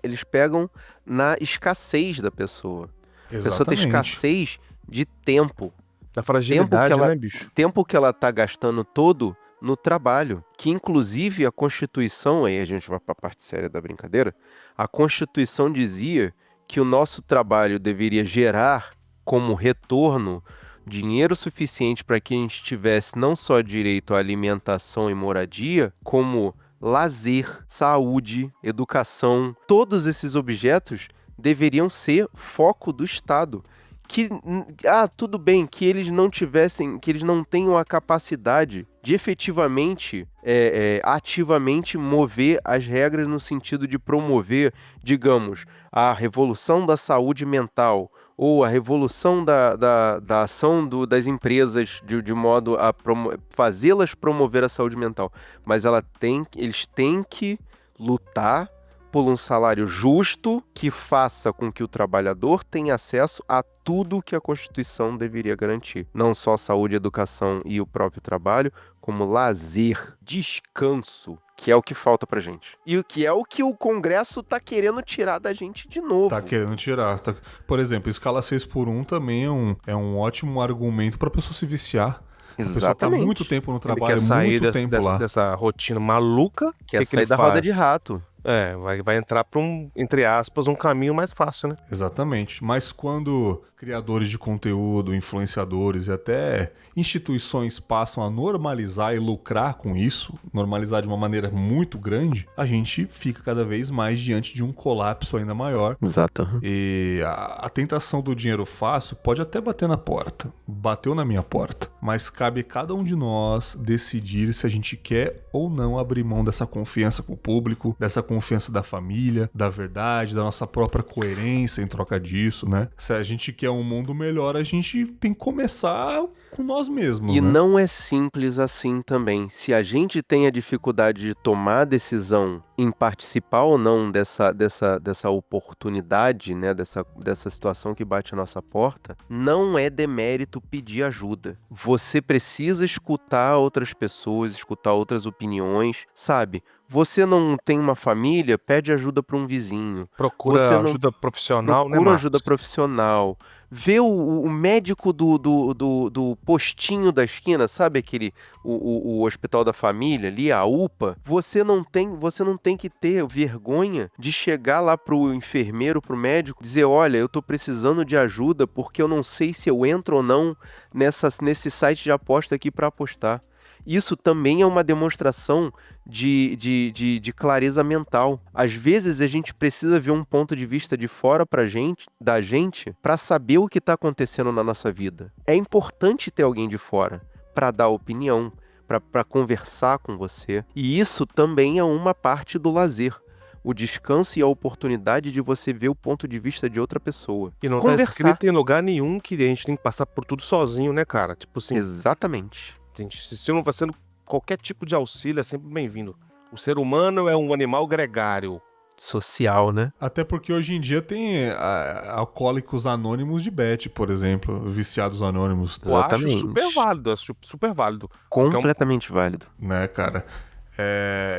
Eles pegam na escassez da pessoa. A pessoa tem escassez de tempo.
Da fragilidade,
Tempo que ela-
né, bicho?
Tempo que ela tá gastando todo no trabalho. Que inclusive a Constituição, aí a gente vai pra parte séria da brincadeira, a Constituição dizia que o nosso trabalho deveria gerar como retorno dinheiro suficiente para que a gente tivesse não só direito à alimentação e moradia, como lazer, saúde, educação. Todos esses objetos deveriam ser foco do Estado. Tudo bem que eles não tenham a capacidade de efetivamente, ativamente mover as regras no sentido de promover, digamos, a revolução da saúde mental ou a revolução da ação das empresas de modo a fazê-las promover a saúde mental. Mas eles têm que lutar por um salário justo que faça com que o trabalhador tenha acesso a tudo que a Constituição deveria garantir. Não só saúde, educação e o próprio trabalho, como lazer, descanso, que é o que falta pra gente. E o que é o que o Congresso tá querendo tirar da gente de novo.
Tá querendo tirar. Por exemplo, escala 6x1 também é um ótimo argumento pra pessoa se viciar. A pessoa tá
Exatamente.
muito tempo no
Ele
trabalho,
quer sair
muito tempo lá.
dessa rotina maluca.
Quer
que
sair
ele
da roda
faz?
de rato.
Vai entrar pra entre aspas, um caminho mais fácil, né?
Exatamente. Mas quando criadores de conteúdo, influenciadores e até instituições passam a normalizar e lucrar com isso, normalizar de uma maneira muito grande, a gente fica cada vez mais diante de um colapso ainda maior.
Exato.
E a tentação do dinheiro fácil pode até bater na porta. Bateu na minha porta. mas cabe a cada um de nós decidir se a gente quer ou não abrir mão dessa confiança com o público, dessa confiança da família, da verdade, da nossa própria coerência em troca disso, né? Se a gente quer um mundo melhor, a gente tem que começar com nós mesmos,
E
né?
não é simples assim também. Se a gente tem a dificuldade de tomar a decisão em participar ou não dessa oportunidade, né, dessa situação que bate a nossa porta, não é demérito pedir ajuda. Você precisa escutar outras pessoas, escutar outras opiniões, sabe? Você não tem uma família, pede ajuda para um vizinho.
Procura
Você não
ajuda profissional, né,
procura
Marcos?
ajuda profissional. Vê o médico do postinho da esquina, sabe aquele o hospital da família ali, a UPA. Você não tem que ter vergonha de chegar lá pro enfermeiro, pro médico, dizer, olha, eu tô precisando de ajuda porque eu não sei se eu entro ou não nesse site de aposta aqui para apostar. Isso também é uma demonstração de clareza mental. Às vezes a gente precisa ver um ponto de vista de fora da gente, para saber o que está acontecendo na nossa vida. É importante ter alguém de fora para dar opinião, para conversar com você. E isso também é uma parte do lazer. O descanso e a oportunidade de você ver o ponto de vista de outra pessoa.
E não tá escrito em lugar nenhum que a gente tem que passar por tudo sozinho, né, cara? Tipo assim,
Exatamente.
se não vai sendo qualquer tipo de auxílio, é sempre bem-vindo. O ser humano é um animal gregário.
Social, né?
Até porque hoje em dia tem alcoólicos anônimos de bet, por exemplo, viciados anônimos,
Eu acho
Exatamente.
super válido.
Completamente válido.
né, cara?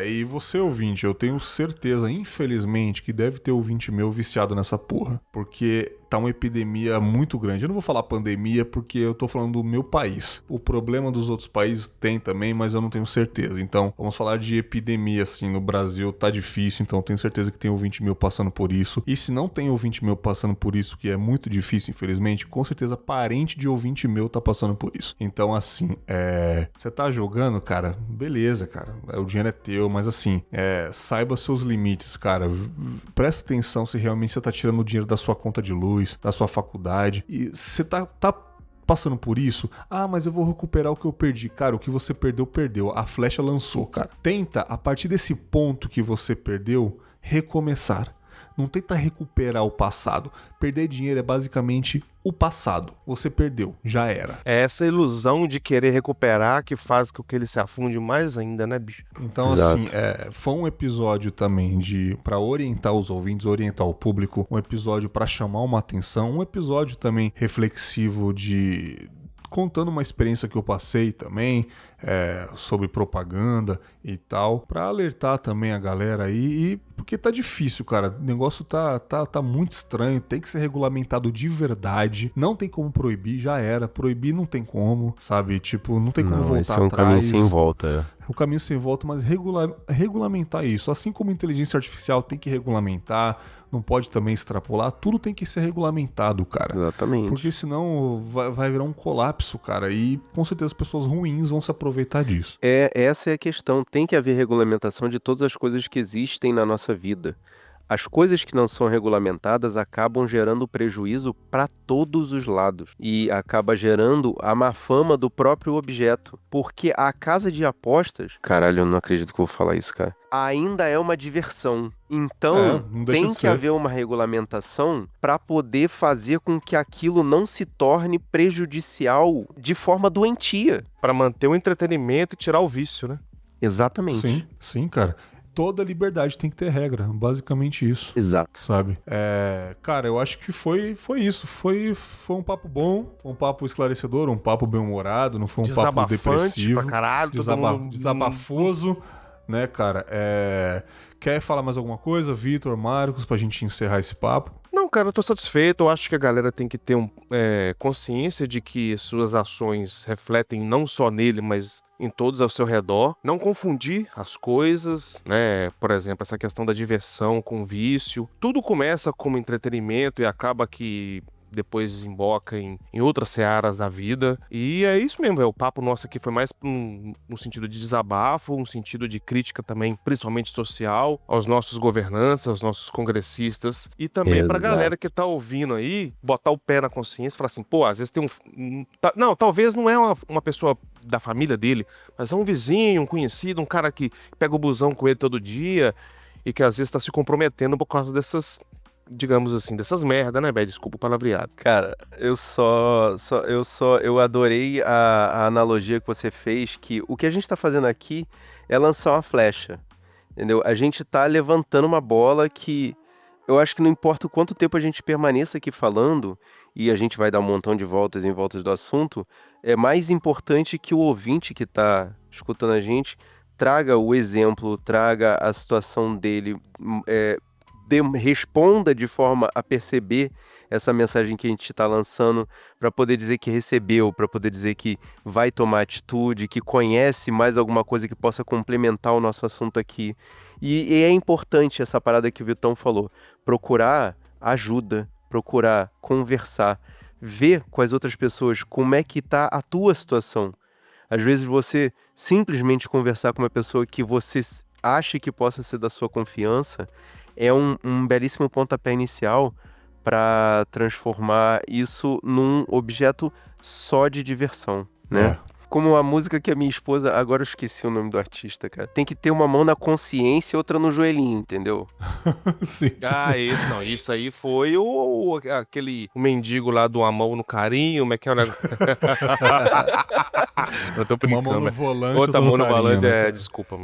E você, ouvinte, eu tenho certeza, infelizmente, que deve ter ouvinte meu viciado nessa porra. Porque tá uma epidemia muito grande. Eu não vou falar pandemia porque eu tô falando do meu país. O problema dos outros países tem também, mas eu não tenho certeza. Então, vamos falar de epidemia, assim, no Brasil tá difícil, então eu tenho certeza que tem ouvinte meu passando por isso. E se não tem ouvinte meu passando por isso, que é muito difícil, infelizmente, com certeza parente de ouvinte meu tá passando por isso. Então, assim, você tá jogando, cara, beleza, cara, o dinheiro é teu, mas assim, saiba seus limites, cara. Presta atenção se realmente você tá tirando o dinheiro da sua conta de luz, da sua faculdade, e você tá passando por isso. Ah, mas eu vou recuperar o que eu perdi. Cara, o que você perdeu. A flecha lançou, cara. Tenta, a partir desse ponto que você perdeu, recomeçar. Não tenta recuperar o passado. Perder dinheiro é basicamente o passado. Você perdeu, já era.
É essa ilusão de querer recuperar que faz com que ele se afunde mais ainda, né, bicho?
Então,
Exato.
assim, foi um episódio também para orientar os ouvintes, orientar o público, um episódio para chamar uma atenção, um episódio também reflexivo contando uma experiência que eu passei também, sobre propaganda e tal, pra alertar também a galera aí, porque tá difícil, cara, o negócio tá muito estranho, tem que ser regulamentado de verdade, não tem como proibir, já era, proibir não tem como, sabe, tipo, não tem como voltar
esse é um
atrás.
caminho sem volta.
O caminho sem volta, mas regulamentar isso. Assim como a inteligência artificial tem que regulamentar, não pode também extrapolar, tudo tem que ser regulamentado, cara.
Exatamente.
Porque senão vai virar um colapso, cara, e com certeza as pessoas ruins vão se aproveitar disso.
Essa é a questão. Tem que haver regulamentação de todas as coisas que existem na nossa vida. As coisas que não são regulamentadas acabam gerando prejuízo para todos os lados e acaba gerando a má fama do próprio objeto, porque a casa de apostas, caralho, eu não acredito que eu vou falar isso, cara, ainda é uma diversão. Então,
Não deixa
tem
de
que
ser.
haver uma regulamentação para poder fazer com que aquilo não se torne prejudicial de forma doentia.
Pra manter o entretenimento e tirar o vício, né?
Exatamente.
Sim, cara. Toda liberdade tem que ter regra, basicamente isso.
Exato.
Sabe? Cara, eu acho que foi isso. Foi um papo bom, um papo esclarecedor, um papo bem-humorado, não foi um papo
Desabafante
depressivo.
pra caralho. todo mundo-
Desabafoso, né, cara? Quer falar mais alguma coisa, Vitor, Marcos, pra gente encerrar esse papo?
Não, cara, eu tô satisfeito. Eu acho que a galera tem que ter consciência de que suas ações refletem não só nele, mas em todos ao seu redor. Não confundir as coisas, né? Por exemplo, essa questão da diversão com vício. Tudo começa como entretenimento e acaba que depois desemboca em outras searas da vida. E é isso mesmo, o papo nosso aqui foi mais no sentido de desabafo, um sentido de crítica também, principalmente social, aos nossos governantes, aos nossos congressistas, e também pra galera que tá ouvindo aí, botar o pé na consciência e falar assim, pô, às vezes tem não, talvez não é uma pessoa da família dele, mas é um vizinho, um conhecido, um cara que pega o busão com ele todo dia e que às vezes tá se comprometendo por causa dessas, digamos assim, dessas merda, né, Bé? Desculpa o palavreado.
Cara, eu adorei a analogia que você fez, que o que a gente tá fazendo aqui é lançar uma flecha, entendeu? A gente tá levantando uma bola que eu acho que não importa o quanto tempo a gente permaneça aqui falando, e a gente vai dar um montão de voltas em voltas do assunto, é mais importante que o ouvinte que tá escutando a gente traga o exemplo, traga a situação dele, responda de forma a perceber essa mensagem que a gente está lançando, para poder dizer que recebeu, para poder dizer que vai tomar atitude, que conhece mais alguma coisa que possa complementar o nosso assunto aqui. E é importante essa parada que o Vitão falou, procurar ajuda, procurar conversar, ver com as outras pessoas como é que está a tua situação. Às vezes você simplesmente conversar com uma pessoa que você acha que possa ser da sua confiança é um belíssimo pontapé inicial para transformar isso num objeto só de diversão, né? Como a música que a minha esposa, agora eu esqueci o nome do artista, cara, tem que ter uma mão na consciência e outra no joelhinho, entendeu?
Sim.
Isso aí foi o mendigo lá do A Mão no Carinho, como é que é o negócio? Eu tô brincando.
Uma mão no volante,
outra mão no volante,
né?
Desculpa.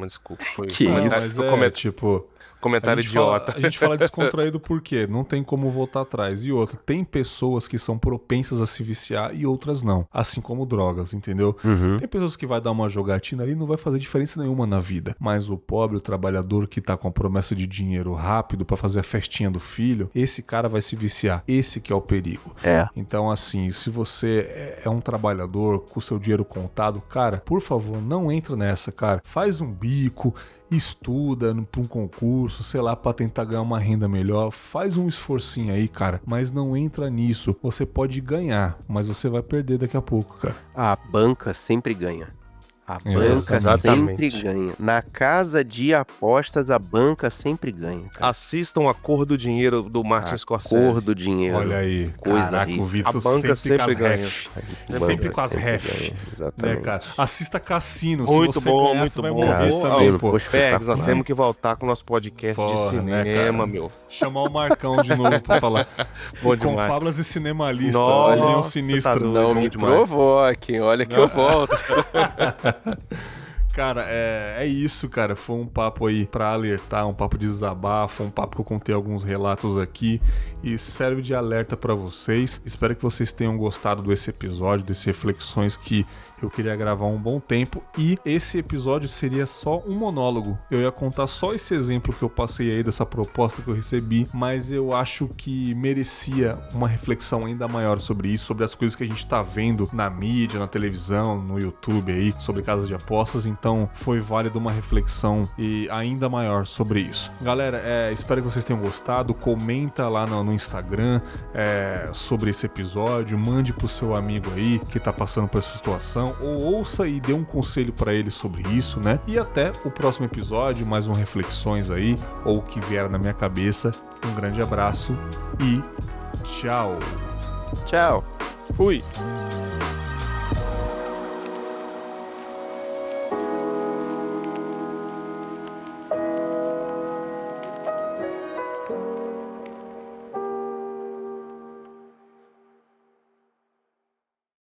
Foi
Que isso?
Comentário idiota.
A gente fala descontraído porque não tem como voltar atrás. E outra, tem pessoas que são propensas a se viciar e outras não. Assim como drogas, entendeu? Tem pessoas que vai dar uma jogatina ali e não vai fazer diferença nenhuma na vida. Mas o pobre, o trabalhador que tá com a promessa de dinheiro rápido pra fazer a festinha do filho, esse cara vai se viciar. Esse que é o perigo. Então, assim, se você é um trabalhador com o seu dinheiro contado, cara, por favor, não entra nessa, cara. Faz um bico, estuda para um concurso, sei lá, para tentar ganhar uma renda melhor, faz um esforcinho aí, cara, mas não entra nisso. Você pode ganhar, mas você vai perder daqui a pouco, cara.
A banca sempre ganha. A banca sempre ganha. Na casa de apostas, a banca sempre ganha, cara.
Assistam A Cor do Dinheiro, do Martin Scorsese.
A Cor do Dinheiro.
Olha aí.
Coisa
Caraca,
rica.
o Vitor
A banca sempre ganha.
Sempre com as ref.
Exatamente.
Né, cara? Assista Cassino.
Muito
Se você
bom,
ganhar,
muito
você vai
bom.
morrer
Cassino,
também, pô.
Pegs, nós temos que voltar com o nosso podcast de
Porra,
cinema,
né, cara?
meu.
Chamar o Marcão de novo pra falar.
Bom
Com
demais.
Fábulas e Cinemalista.
Nossa,
Olha o
tá
sinistro.
doido.
Não
bom
me
demais.
provoquem, olha que eu volto.
Cara, é isso, cara. Foi um papo aí pra alertar, um papo de desabafo, um papo que eu contei alguns relatos aqui e serve de alerta pra vocês. Espero que vocês tenham gostado desse episódio, dessas reflexões que eu queria gravar há um bom tempo. E esse episódio seria só um monólogo. Eu ia contar só esse exemplo que eu passei aí dessa proposta que eu recebi, mas eu acho que merecia uma reflexão ainda maior sobre isso, sobre as coisas que a gente tá vendo na mídia, na televisão, no YouTube aí, sobre casas de apostas. Então foi válido uma reflexão e ainda maior sobre isso. Galera, espero que vocês tenham gostado. Comenta lá no Instagram sobre esse episódio, mande pro seu amigo aí que tá passando por essa situação, ou ouça e dê um conselho pra ele sobre isso, né? E até o próximo episódio, mais um reflexões aí, ou o que vier na minha cabeça. Um grande abraço e tchau!
Tchau.
Fui.